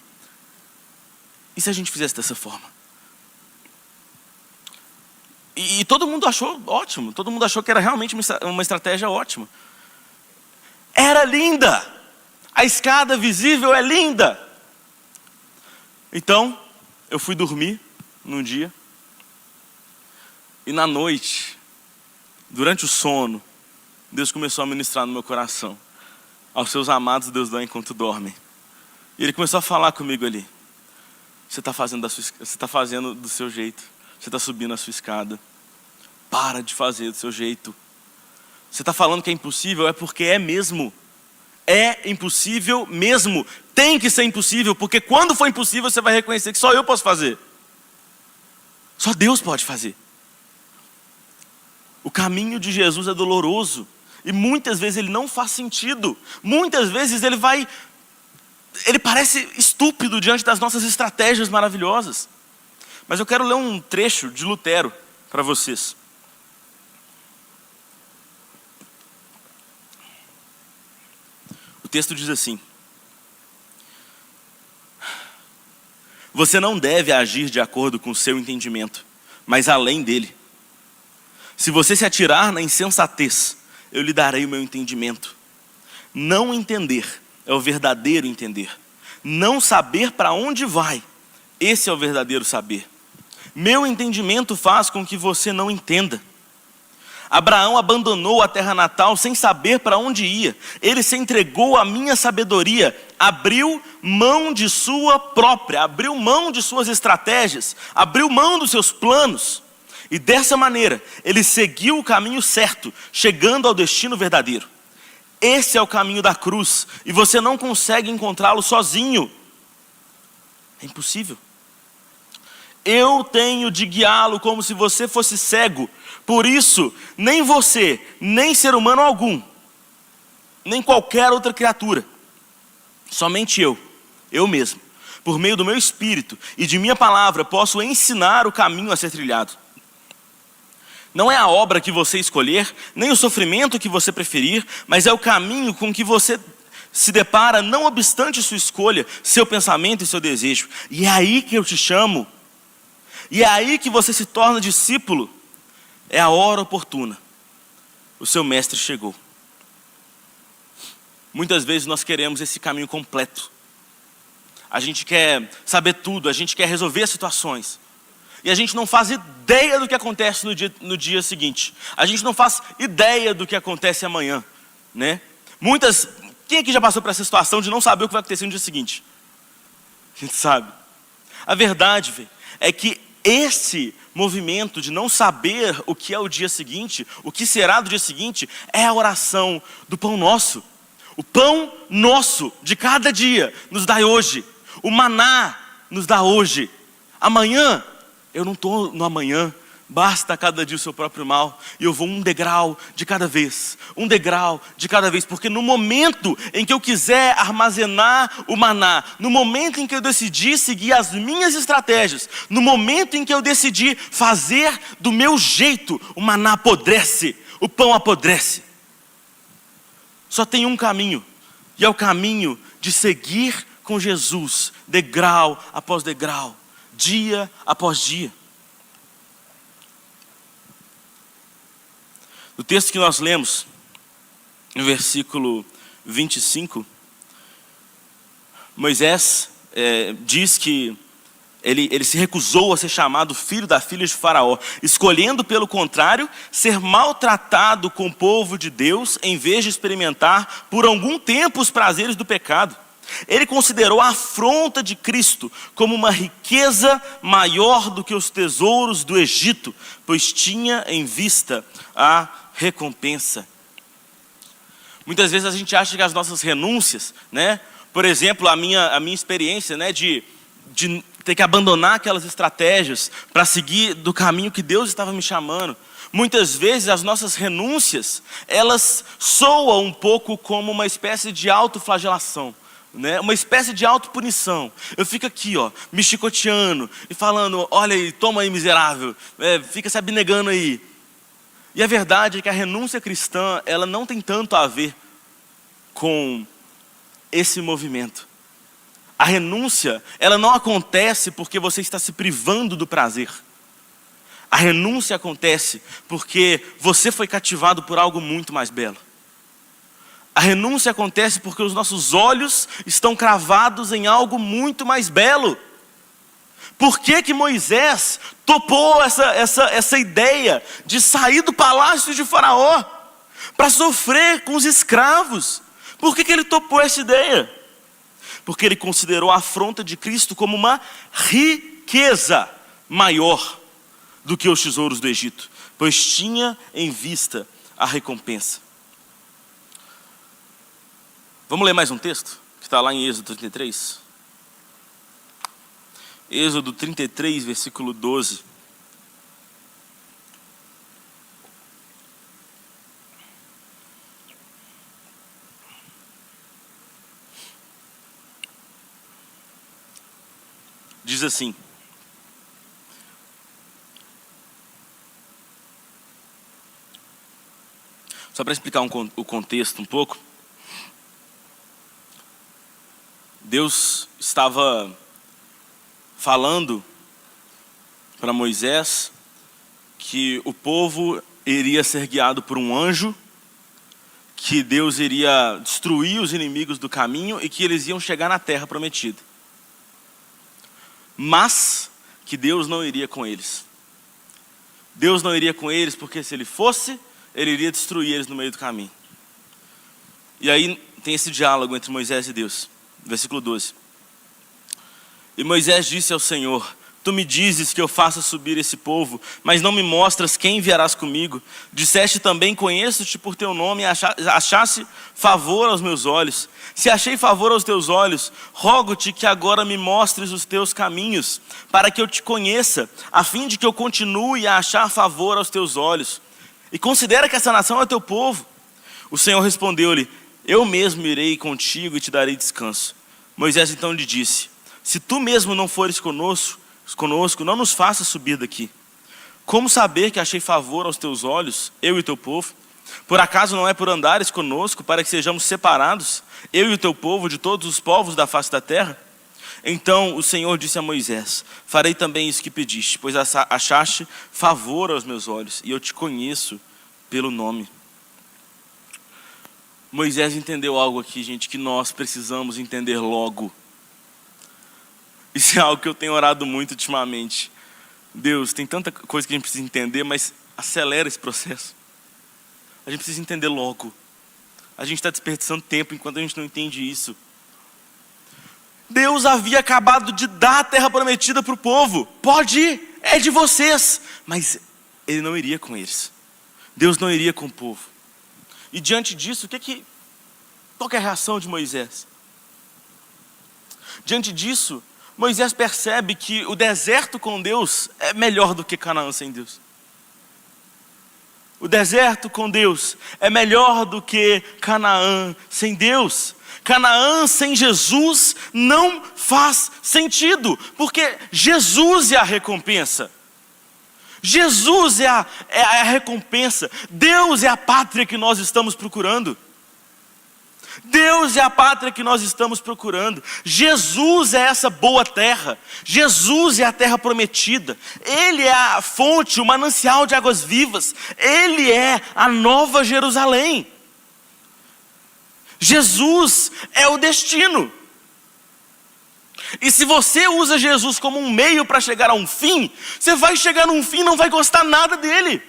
A: e se a gente fizesse dessa forma? E todo mundo achou ótimo, todo mundo achou que era realmente uma estratégia ótima. Era linda, a escada visível é linda. Então, eu fui dormir num dia, e na noite, durante o sono, Deus começou a ministrar no meu coração: aos seus amados Deus dá enquanto dormem. E Ele começou a falar comigo ali: você está fazendo do seu jeito, você está subindo a sua escada, para de fazer do seu jeito. Você está falando que é impossível, é porque é mesmo. É impossível mesmo. Tem que ser impossível, porque quando for impossível você vai reconhecer que só eu posso fazer. Só Deus pode fazer. O caminho de Jesus é doloroso. E muitas vezes ele não faz sentido. Muitas vezes ele parece estúpido diante das nossas estratégias maravilhosas. Mas eu quero ler um trecho de Lutero para vocês. O texto diz assim: você não deve agir de acordo com o seu entendimento, mas além dele. Se você se atirar na insensatez, eu lhe darei o meu entendimento. Não entender é o verdadeiro entender. não saber para onde vai. Esse é o verdadeiro saber. Meu entendimento faz com que você não entenda. Abraão abandonou a terra natal sem saber para onde ia. Ele se entregou à minha sabedoria, abriu mão de sua própria, abriu mão de suas estratégias, abriu mão dos seus planos. E dessa maneira, ele seguiu o caminho certo, chegando ao destino verdadeiro. Esse é o caminho da cruz, e você não consegue encontrá-lo sozinho. É impossível. Eu tenho de guiá-lo como se você fosse cego. Por isso, nem você, nem ser humano algum, nem qualquer outra criatura, somente eu mesmo, por meio do meu Espírito e de minha palavra, posso ensinar o caminho a ser trilhado. Não é a obra que você escolher, nem o sofrimento que você preferir, mas é o caminho com que você se depara, não obstante sua escolha, seu pensamento e seu desejo. E é aí que eu te chamo, e é aí que você se torna discípulo. É a hora oportuna. O seu mestre chegou. Muitas vezes nós queremos esse caminho completo. A gente quer saber tudo, a gente quer resolver as situações. E a gente não faz ideia do que acontece no dia seguinte. A gente não faz ideia do que acontece amanhã, né? Quem aqui já passou por essa situação de não saber o que vai acontecer no dia seguinte? A gente sabe. A verdade, é que esse movimento de não saber o que é o dia seguinte, o que será do dia seguinte, é a oração do pão nosso. O pão nosso de cada dia nos dá hoje. O maná nos dá hoje. Amanhã, eu não estou no amanhã. Basta cada dia o seu próprio mal. E eu vou um degrau de cada vez. Um degrau de cada vez. Porque no momento em que eu quiser armazenar o maná, no momento em que eu decidir seguir as minhas estratégias, no momento em que eu decidir fazer do meu jeito, o maná apodrece, o pão apodrece. Só tem um caminho. E é o caminho de seguir com Jesus, degrau após degrau, dia após dia. No texto que nós lemos, no versículo 25, Moisés diz que ele se recusou a ser chamado filho da filha de Faraó, escolhendo, pelo contrário, ser maltratado com o povo de Deus, em vez de experimentar por algum tempo os prazeres do pecado. Ele considerou a afronta de Cristo como uma riqueza maior do que os tesouros do Egito, pois tinha em vista a recompensa. Muitas vezes a gente acha que as nossas renúncias, né? Por exemplo, a minha experiência, né, de ter que abandonar aquelas estratégias para seguir do caminho que Deus estava me chamando. Muitas vezes as nossas renúncias, elas soam um pouco como uma espécie de autoflagelação, né? Uma espécie de autopunição. Eu fico aqui, me chicoteando e falando: olha aí, toma aí, miserável, fica se abnegando aí. E a verdade é que a renúncia cristã, ela não tem tanto a ver com esse movimento. A renúncia, ela não acontece porque você está se privando do prazer. A renúncia acontece porque você foi cativado por algo muito mais belo. A renúncia acontece porque os nossos olhos estão cravados em algo muito mais belo. Por que Moisés topou essa ideia de sair do palácio de Faraó para sofrer com os escravos? Por que ele topou essa ideia? Porque ele considerou a afronta de Cristo como uma riqueza maior do que os tesouros do Egito, pois tinha em vista a recompensa. Vamos ler mais um texto que está lá em Êxodo 33? Êxodo 33, versículo 12. Diz assim: só para explicar o contexto um pouco, Deus estava falando para Moisés que o povo iria ser guiado por um anjo que Deus iria destruir os inimigos do caminho e que eles iam chegar na terra prometida. Mas que Deus não iria com eles. Deus não iria com eles porque se ele fosse, ele iria destruir eles no meio do caminho. E aí tem esse diálogo entre Moisés e Deus. Versículo 12. E Moisés disse ao Senhor: Tu me dizes que eu faça subir esse povo, mas não me mostras quem enviarás comigo. Disseste também: conheço-te por teu nome, e achaste favor aos meus olhos. Se achei favor aos teus olhos, rogo-te que agora me mostres os teus caminhos, para que eu te conheça, a fim de que eu continue a achar favor aos teus olhos. E considera que essa nação é teu povo. O Senhor respondeu-lhe: Eu mesmo irei contigo e te darei descanso. Moisés então lhe disse: Se tu mesmo não fores conosco, não nos faças subir daqui. Como saber que achei favor aos teus olhos, eu e teu povo? Por acaso não é por andares conosco, para que sejamos separados, eu e o teu povo, de todos os povos da face da terra? Então o Senhor disse a Moisés: Farei também isso que pediste, pois achaste favor aos meus olhos, e eu te conheço pelo nome. Moisés entendeu algo aqui, gente, que nós precisamos entender logo. Isso é algo que eu tenho orado muito ultimamente. Deus, tem tanta coisa que a gente precisa entender, mas acelera esse processo. A gente precisa entender logo. A gente está desperdiçando tempo enquanto a gente não entende isso. Deus havia acabado de dar a terra prometida para o povo. Pode ir, é de vocês. Mas Ele não iria com eles. Deus não iria com o povo. E diante disso, qual que é a reação de Moisés? Diante disso, Moisés percebe que o deserto com Deus é melhor do que Canaã sem Deus. O deserto com Deus é melhor do que Canaã sem Deus. Canaã sem Jesus não faz sentido, porque Jesus é a recompensa. Jesus é a recompensa. Deus é a pátria que nós estamos procurando. Deus é a pátria que nós estamos procurando. Jesus é essa boa terra. Jesus é a terra prometida. Ele é a fonte, o manancial de águas vivas. Ele é a nova Jerusalém. Jesus é o destino. E se você usa Jesus como um meio para chegar a um fim, você vai chegar num fim e não vai gostar nada dele.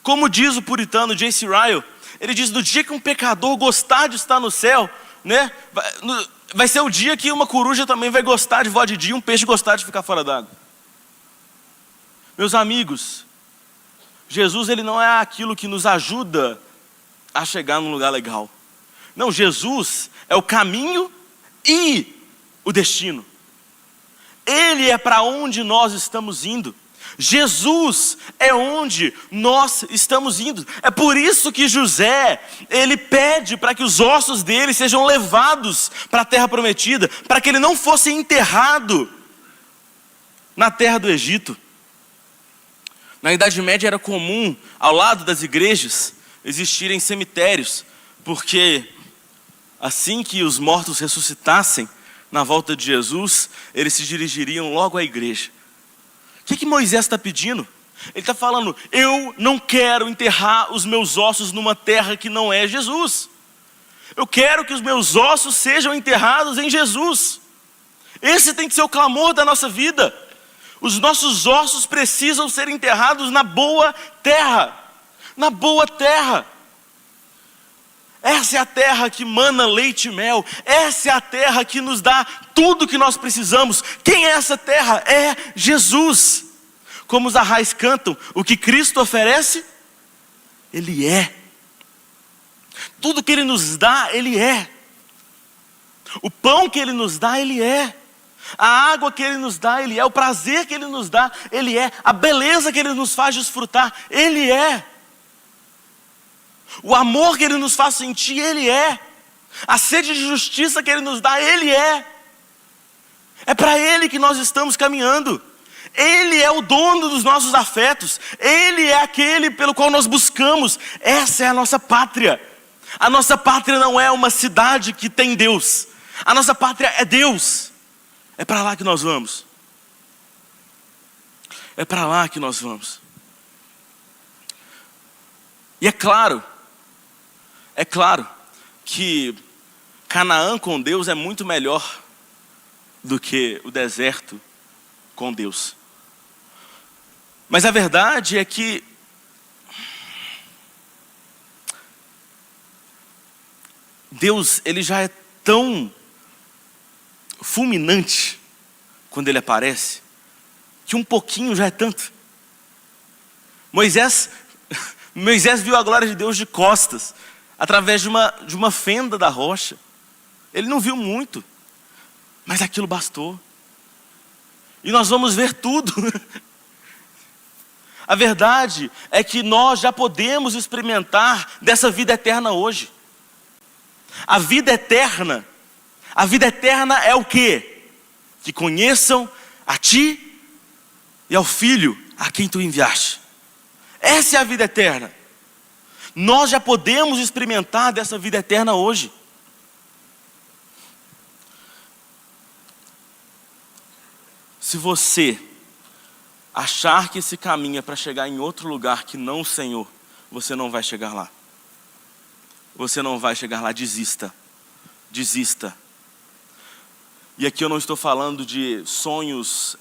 A: Como diz o puritano J.C. Ryle, ele diz: no dia que um pecador gostar de estar no céu, né, vai ser o dia que uma coruja também vai gostar de voar de dia e um peixe gostar de ficar fora d'água. Meus amigos, Jesus ele não é aquilo que nos ajuda a chegar num lugar legal. Não, Jesus é o caminho e o destino. Ele é para onde nós estamos indo. Jesus é onde nós estamos indo. É por isso que José, ele pede para que os ossos dele sejam levados para a terra prometida, para que ele não fosse enterrado na terra do Egito. Na Idade Média era comum, ao lado das igrejas, existirem cemitérios, porque assim que os mortos ressuscitassem na volta de Jesus, eles se dirigiriam logo à igreja. O que Moisés está pedindo? Ele está falando: eu não quero enterrar os meus ossos numa terra que não é Jesus. Eu quero que os meus ossos sejam enterrados em Jesus. Esse tem que ser o clamor da nossa vida. Os nossos ossos precisam ser enterrados na boa terra. Na boa terra. Essa é a terra que mana leite e mel. Essa é a terra que nos dá tudo que nós precisamos. Quem é essa terra? É Jesus. Como os arrais cantam, o que Cristo oferece, Ele é. Tudo que Ele nos dá, Ele é. O pão que Ele nos dá, Ele é. A água que Ele nos dá, Ele é. O prazer que Ele nos dá, Ele é. A beleza que Ele nos faz desfrutar, Ele é. O amor que Ele nos faz sentir, Ele é. A sede de justiça que Ele nos dá, Ele é. É para Ele que nós estamos caminhando. Ele é o dono dos nossos afetos. Ele é aquele pelo qual nós buscamos. Essa é a nossa pátria. A nossa pátria não é uma cidade que tem Deus. A nossa pátria é Deus. É para lá que nós vamos. É para lá que nós vamos. E é claro É claro que Canaã com Deus é muito melhor do que o deserto com Deus. Mas a verdade é que Deus, ele já é tão fulminante quando ele aparece, que um pouquinho já é tanto. Moisés viu a glória de Deus de costas, através de uma fenda da rocha. Ele não viu muito, mas aquilo bastou. E nós vamos ver tudo. A verdade é que nós já podemos experimentar dessa vida eterna hoje. A vida eterna é o quê? Que conheçam a ti e ao Filho a quem tu enviaste. Essa é a vida eterna. Nós já podemos experimentar dessa vida eterna hoje. Se você achar que esse caminho é para chegar em outro lugar que não o Senhor, você não vai chegar lá. Você não vai chegar lá, desista. Desista. E aqui eu não estou falando de sonhos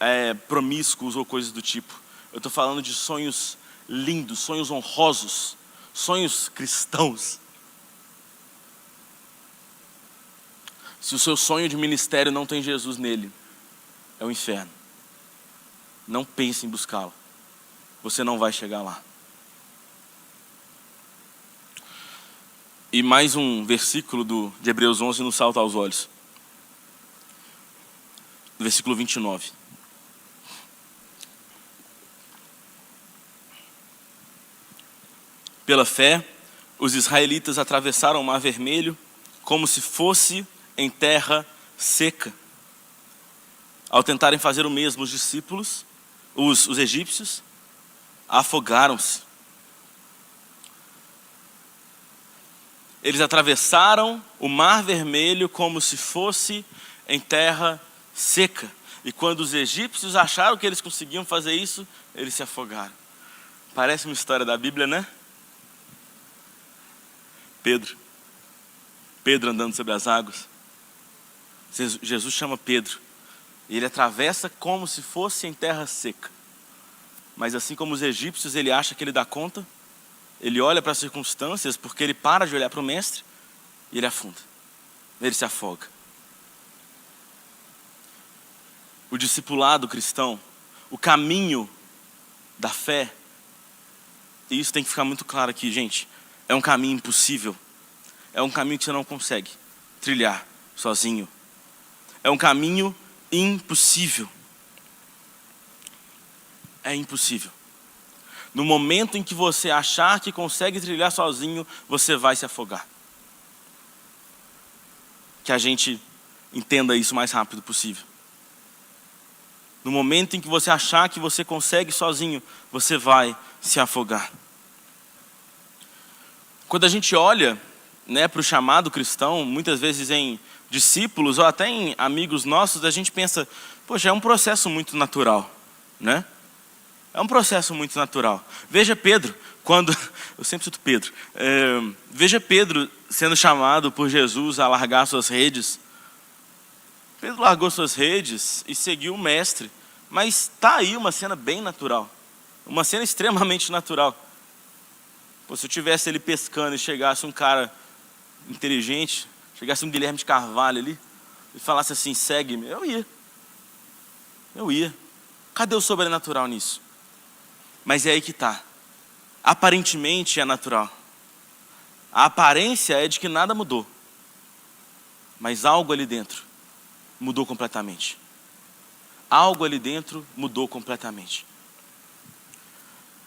A: promíscuos ou coisas do tipo. Eu estou falando de sonhos lindos, sonhos honrosos, sonhos cristãos. Se o seu sonho de ministério não tem Jesus nele, é o inferno. Não pense em buscá-lo. Você não vai chegar lá. E mais um versículo de Hebreus 11 nos salta aos olhos. Versículo 29. Pela fé, os israelitas atravessaram o Mar Vermelho como se fosse em terra seca. Ao tentarem fazer o mesmo, os discípulos, os egípcios, afogaram-se. Eles atravessaram o Mar Vermelho como se fosse em terra seca. E quando os egípcios acharam que eles conseguiam fazer isso, eles se afogaram. Parece uma história da Bíblia, né? Pedro andando sobre as águas. Jesus chama Pedro. E ele atravessa como se fosse em terra seca. Mas assim como os egípcios, ele acha que ele dá conta. Ele olha para as circunstâncias, porque ele para de olhar para o mestre e ele afunda. Ele se afoga. O discipulado cristão, o caminho da fé, e isso tem que ficar muito claro aqui, gente, é um caminho impossível. É um caminho que você não consegue trilhar sozinho. É um caminho impossível. É impossível. No momento em que você achar que consegue trilhar sozinho, você vai se afogar. Que a gente entenda isso o mais rápido possível. No momento em que você achar que você consegue sozinho, você vai se afogar. Quando a gente olha, para o chamado cristão, muitas vezes em discípulos ou até em amigos nossos, a gente pensa, poxa, é um processo muito natural, né? É um processo muito natural. Veja Pedro, eu sempre cito Pedro, veja Pedro sendo chamado por Jesus a largar suas redes. Pedro largou suas redes e seguiu o mestre, mas está aí uma cena bem natural, uma cena extremamente natural. Pô, se eu tivesse ele pescando e chegasse um cara inteligente, chegasse um Guilherme de Carvalho ali e falasse assim, segue-me, eu ia. Cadê o sobrenatural nisso? Mas é aí que está. Aparentemente é natural. A aparência é de que nada mudou. Mas algo ali dentro mudou completamente. Algo ali dentro mudou completamente.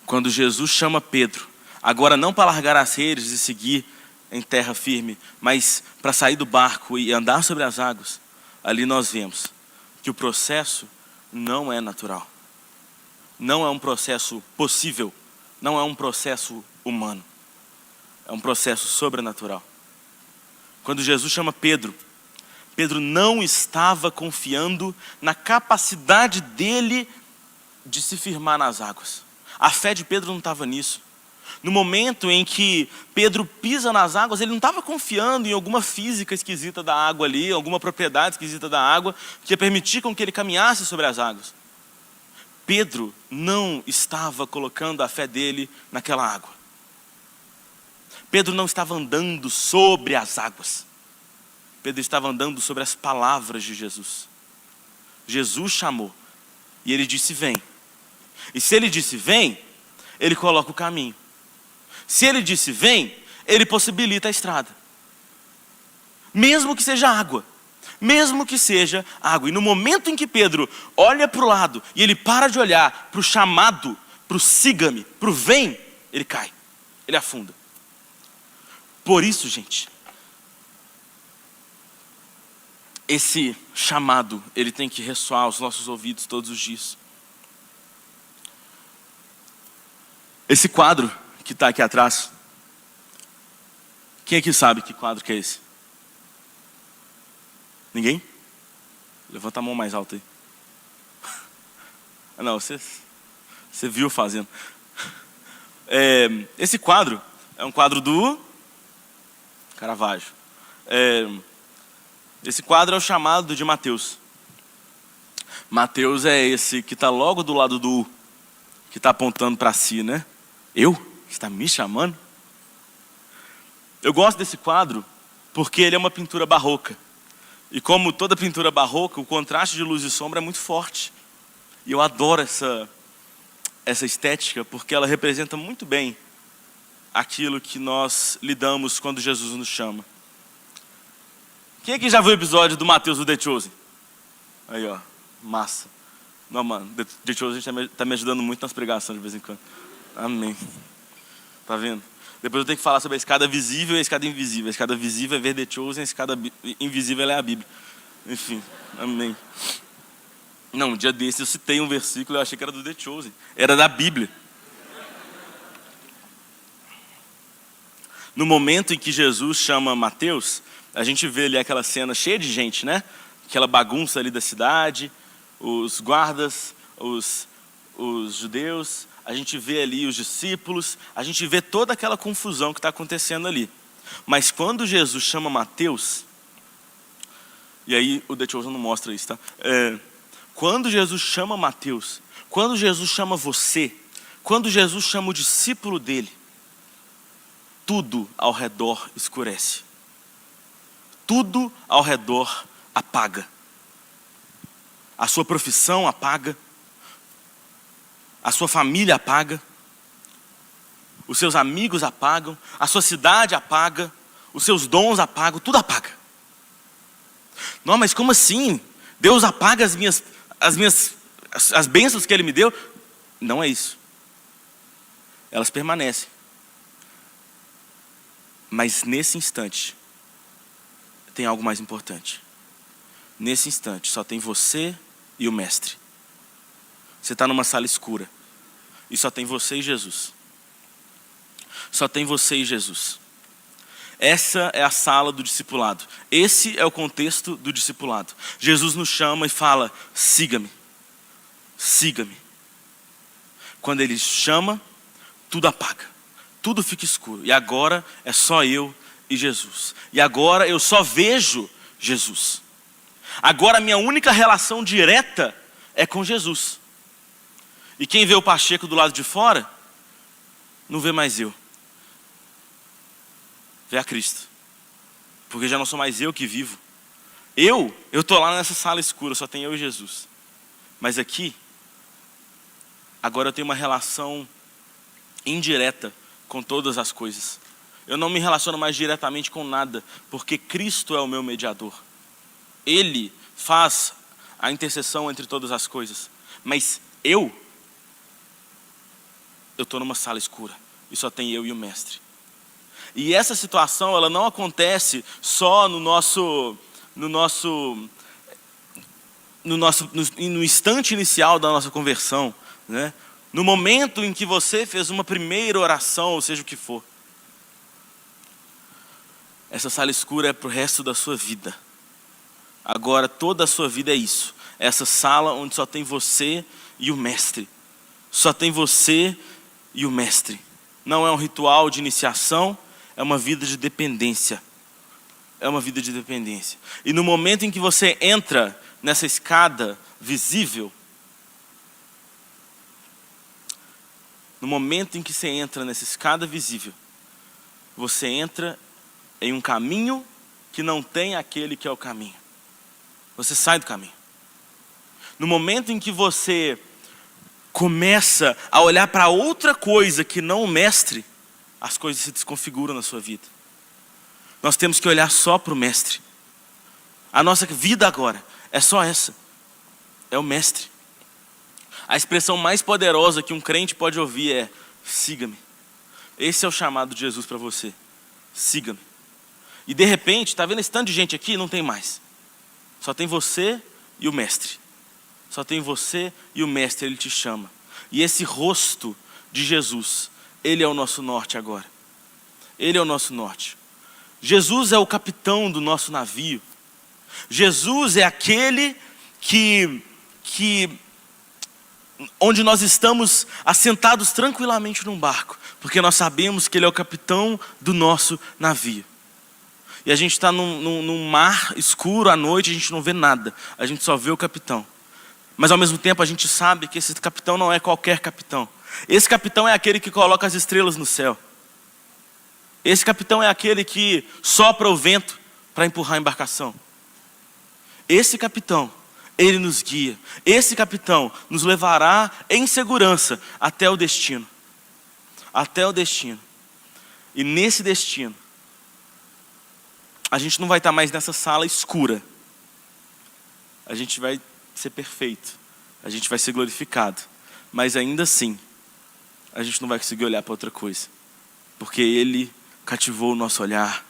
A: Quando Jesus chama Pedro, agora não para largar as redes e seguir em terra firme, mas para sair do barco e andar sobre as águas, ali nós vemos que o processo não é natural. Não é um processo possível, não é um processo humano. É um processo sobrenatural. Quando Jesus chama Pedro, Pedro não estava confiando na capacidade dele de se firmar nas águas. A fé de Pedro não estava nisso. No momento em que Pedro pisa nas águas, ele não estava confiando em alguma física esquisita da água ali, alguma propriedade esquisita da água, que ia permitir com que ele caminhasse sobre as águas. Pedro não estava colocando a fé dele naquela água. Pedro não estava andando sobre as águas. Pedro estava andando sobre as palavras de Jesus. Jesus chamou e ele disse: vem. E se ele disse vem, ele coloca o caminho. Se ele disse vem, ele possibilita a estrada. Mesmo que seja água. Mesmo que seja água. E no momento em que Pedro olha para o lado e ele para de olhar para o chamado, para o siga-me, para o vem, ele cai, ele afunda. Por isso, gente, esse chamado, ele tem que ressoar aos nossos ouvidos todos os dias. Esse quadro que está aqui atrás, quem aqui sabe que quadro que é esse? Ninguém? Levanta a mão mais alta aí. Não, você viu fazendo. Esse quadro é um quadro do Caravaggio. Esse quadro é o chamado de Mateus. Mateus é esse que está logo do lado do U, que está apontando para si, né? Eu? Você está me chamando? Eu gosto desse quadro porque ele é uma pintura barroca. E como toda pintura barroca, o contraste de luz e sombra é muito forte. E eu adoro essa estética porque ela representa muito bem aquilo que nós lidamos quando Jesus nos chama. Quem aqui já viu o episódio do Mateus do The Chosen? Aí, ó, massa. Não, mano, The Chosen está me ajudando muito nas pregações de vez em quando. Amém. Tá vendo? Depois eu tenho que falar sobre a escada visível e a escada invisível. A escada visível é ver The Chosen, a escada invisível é a Bíblia. Enfim, amém. Não, um dia desse eu citei um versículo e eu achei que era do The Chosen. Era da Bíblia. No momento em que Jesus chama Mateus, a gente vê ali aquela cena cheia de gente, né? Aquela bagunça ali da cidade, os guardas, os judeus, a gente vê ali os discípulos, a gente vê toda aquela confusão que está acontecendo ali. Mas quando Jesus chama Mateus, e aí o The Chosen não mostra isso, tá? Quando Jesus chama Mateus, quando Jesus chama você, quando Jesus chama o discípulo dele, tudo ao redor escurece. Tudo ao redor apaga. A sua profissão apaga. A sua família apaga. Os seus amigos apagam. A sua cidade apaga. Os seus dons apagam. Tudo apaga. Não, mas como assim? Deus apaga as bênçãos que Ele me deu? Não é isso. Elas permanecem. Mas nesse instante, tem algo mais importante. Nesse instante, só tem você e o Mestre. Você está numa sala escura. E só tem você e Jesus. Só tem você e Jesus. Essa é a sala do discipulado. Esse é o contexto do discipulado. Jesus nos chama e fala: siga-me. Siga-me. Quando Ele chama, tudo apaga. Tudo fica escuro. E agora é só eu e Jesus. E agora eu só vejo Jesus. Agora a minha única relação direta é com Jesus. E quem vê o Pacheco do lado de fora, não vê mais eu. Vê a Cristo. Porque já não sou mais eu que vivo. Eu estou lá nessa sala escura, só tem eu e Jesus. Mas aqui, agora eu tenho uma relação indireta com todas as coisas. Eu não me relaciono mais diretamente com nada, porque Cristo é o meu mediador. Ele faz a intercessão entre todas as coisas. Mas eu estou numa sala escura e só tem eu e o Mestre. E essa situação, ela não acontece só no instante inicial da nossa conversão, né? No momento em que você fez uma primeira oração, ou seja o que for. Essa sala escura é para o resto da sua vida. Agora toda a sua vida é isso. Essa sala onde só tem você e o Mestre. Só tem você e o Mestre. não é um ritual de iniciação, é uma vida de dependência. É uma vida de dependência. E no momento em que você entra nessa escada visível, no momento em que você entra nessa escada visível, você entra em um caminho que não tem aquele que é o caminho. Você sai do caminho. No momento em que você começa a olhar para outra coisa que não o mestre, as coisas se desconfiguram na sua vida. Nós temos que olhar só para o mestre. A nossa vida agora é só essa. É o mestre. A expressão mais poderosa que um crente pode ouvir é: siga-me. Esse é o chamado de Jesus para você. Siga-me. E de repente, está vendo esse tanto de gente aqui? Não tem mais. Só tem você e o mestre. Só tem você e o mestre, ele te chama. E esse rosto de Jesus, ele é o nosso norte agora. Ele é o nosso norte. Jesus é o capitão do nosso navio. Jesus é aquele onde nós estamos assentados tranquilamente num barco, porque nós sabemos que ele é o capitão do nosso navio. E a gente está num mar escuro à noite, a gente não vê nada, a gente só vê o capitão. Mas ao mesmo tempo a gente sabe que esse capitão não é qualquer capitão. Esse capitão é aquele que coloca as estrelas no céu. Esse capitão é aquele que sopra o vento para empurrar a embarcação. Esse capitão, ele nos guia. Esse capitão nos levará em segurança até o destino. Até o destino. E nesse destino, a gente não vai estar mais nessa sala escura. A gente vai ser perfeito. A gente vai ser glorificado. Mas ainda assim, a gente não vai conseguir olhar para outra coisa. Porque ele cativou o nosso olhar.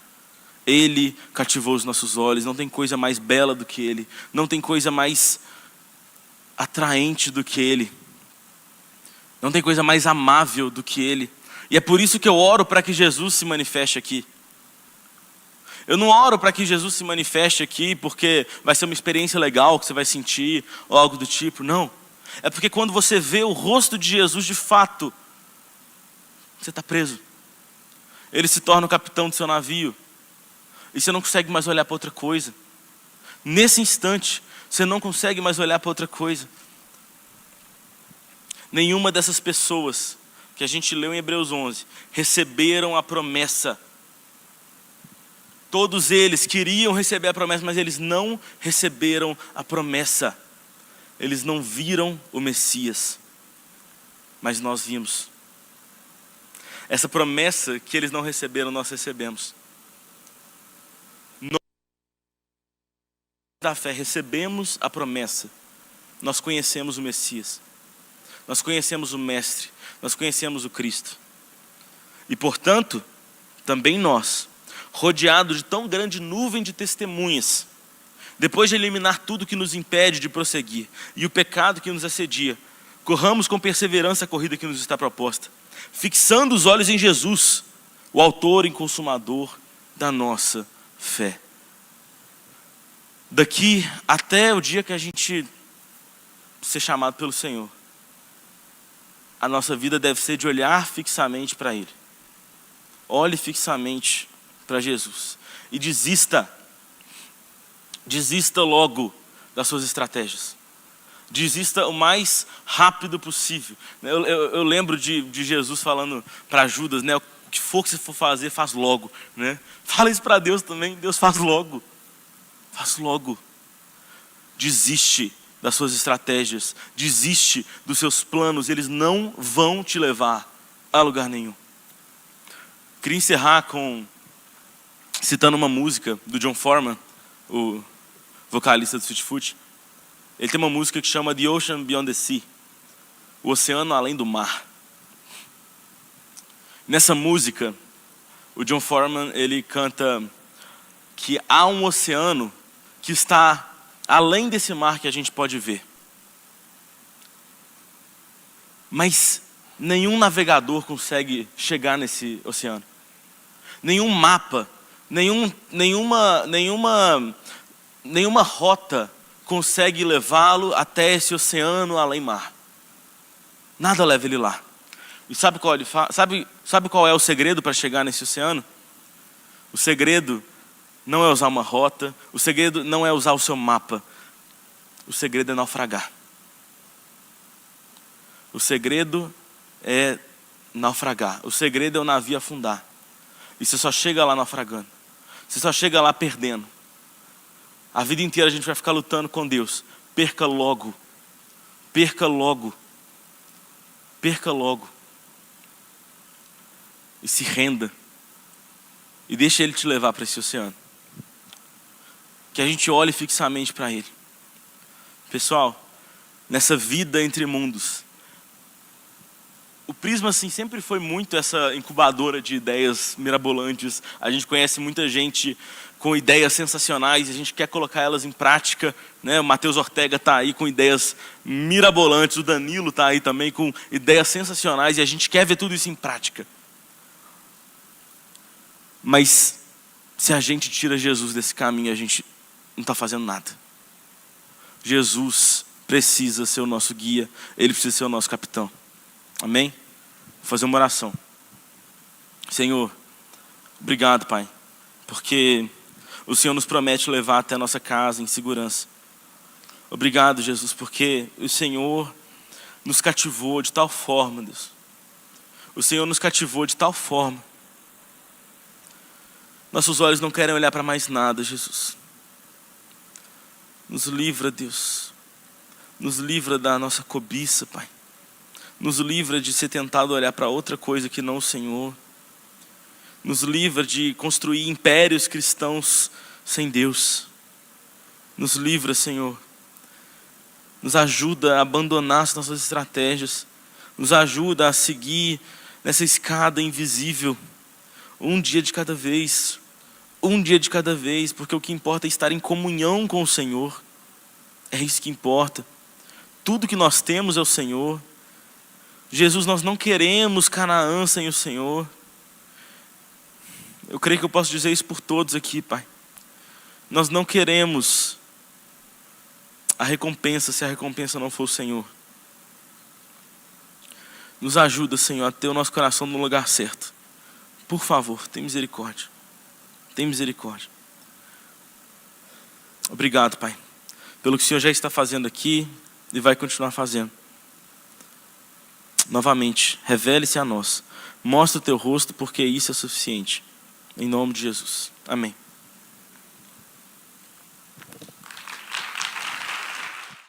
A: Ele cativou os nossos olhos. Não tem coisa mais bela do que ele. Não tem coisa mais atraente do que ele. Não tem coisa mais amável do que ele. E é por isso que eu oro para que Jesus se manifeste aqui. Eu não oro para que Jesus se manifeste aqui porque vai ser uma experiência legal que você vai sentir ou algo do tipo. Não. É porque quando você vê o rosto de Jesus de fato, você está preso. Ele se torna o capitão do seu navio. E você não consegue mais olhar para outra coisa. Nesse instante, você não consegue mais olhar para outra coisa. Nenhuma dessas pessoas que a gente leu em Hebreus 11 receberam a promessa. Todos eles queriam receber a promessa, mas eles não receberam a promessa. Eles não viram o Messias. Mas nós vimos. Essa promessa que eles não receberam, nós recebemos. Nós da fé recebemos a promessa. Nós conhecemos o Messias. Nós conhecemos o Mestre. Nós conhecemos o Cristo. E portanto, também nós, rodeados de tão grande nuvem de testemunhas, depois de eliminar tudo que nos impede de prosseguir e o pecado que nos assedia, corramos com perseverança a corrida que nos está proposta, fixando os olhos em Jesus, o autor e consumador da nossa fé. Daqui até o dia que a gente ser chamado pelo Senhor, a nossa vida deve ser de olhar fixamente para Ele. Olhe fixamente para Jesus. E desista logo das suas estratégias. Desista o mais rápido possível. Eu lembro de Jesus falando para Judas, né? O que for que você for fazer, faz logo, né? Fala isso para Deus também. Deus, faz logo. Faz logo. Desiste das suas estratégias. Desiste dos seus planos. Eles não vão te levar a lugar nenhum. Queria encerrar citando uma música do John Foreman, o vocalista do Sweetfoot. Ele tem uma música que chama The Ocean Beyond the Sea, o oceano além do mar. Nessa música, o John Foreman, ele canta que há um oceano que está além desse mar que a gente pode ver. Mas nenhum navegador consegue chegar nesse oceano. Nenhum mapa, nenhuma rota consegue levá-lo até esse oceano além mar. Nada leva ele lá. E sabe qual sabe qual é o segredo para chegar nesse oceano? O segredo não é usar uma rota, o segredo não é usar o seu mapa. O segredo é naufragar. O segredo é naufragar. O segredo é o navio afundar. E você só chega lá naufragando. Você só chega lá perdendo. A vida inteira a gente vai ficar lutando com Deus. Perca logo. Perca logo. Perca logo. E se renda. E deixa Ele te levar para esse oceano. Que a gente olhe fixamente para Ele. Pessoal, nessa vida entre mundos, o Prisma assim, sempre foi muito essa incubadora de ideias mirabolantes. A gente conhece muita gente com ideias sensacionais e a gente quer colocar elas em prática, né? O Matheus Ortega está aí com ideias mirabolantes, o Danilo está aí também com ideias sensacionais e a gente quer ver tudo isso em prática. Mas se a gente tira Jesus desse caminho, a gente não está fazendo nada. Jesus precisa ser o nosso guia, Ele precisa ser o nosso capitão. Amém? Vou fazer uma oração. Senhor, obrigado, Pai, porque o Senhor nos promete levar até a nossa casa em segurança. Obrigado, Jesus, porque o Senhor nos cativou de tal forma, Deus. O Senhor nos cativou de tal forma. Nossos olhos não querem olhar para mais nada, Jesus. Nos livra, Deus. Nos livra da nossa cobiça, Pai. Nos livra de ser tentado a olhar para outra coisa que não o Senhor. Nos livra de construir impérios cristãos sem Deus. Nos livra, Senhor. Nos ajuda a abandonar as nossas estratégias. Nos ajuda a seguir nessa escada invisível. Um dia de cada vez. Um dia de cada vez. Porque o que importa é estar em comunhão com o Senhor. É isso que importa. Tudo que nós temos é o Senhor. Jesus, nós não queremos Canaã sem o Senhor. Eu creio que eu posso dizer isso por todos aqui, Pai. Nós não queremos a recompensa se a recompensa não for o Senhor. Nos ajuda, Senhor, a ter o nosso coração no lugar certo. Por favor, tem misericórdia. Tem misericórdia. Obrigado, Pai, pelo que o Senhor já está fazendo aqui e vai continuar fazendo. Novamente, revele-se a nós. Mostra o teu rosto, porque isso é suficiente. Em nome de Jesus. Amém.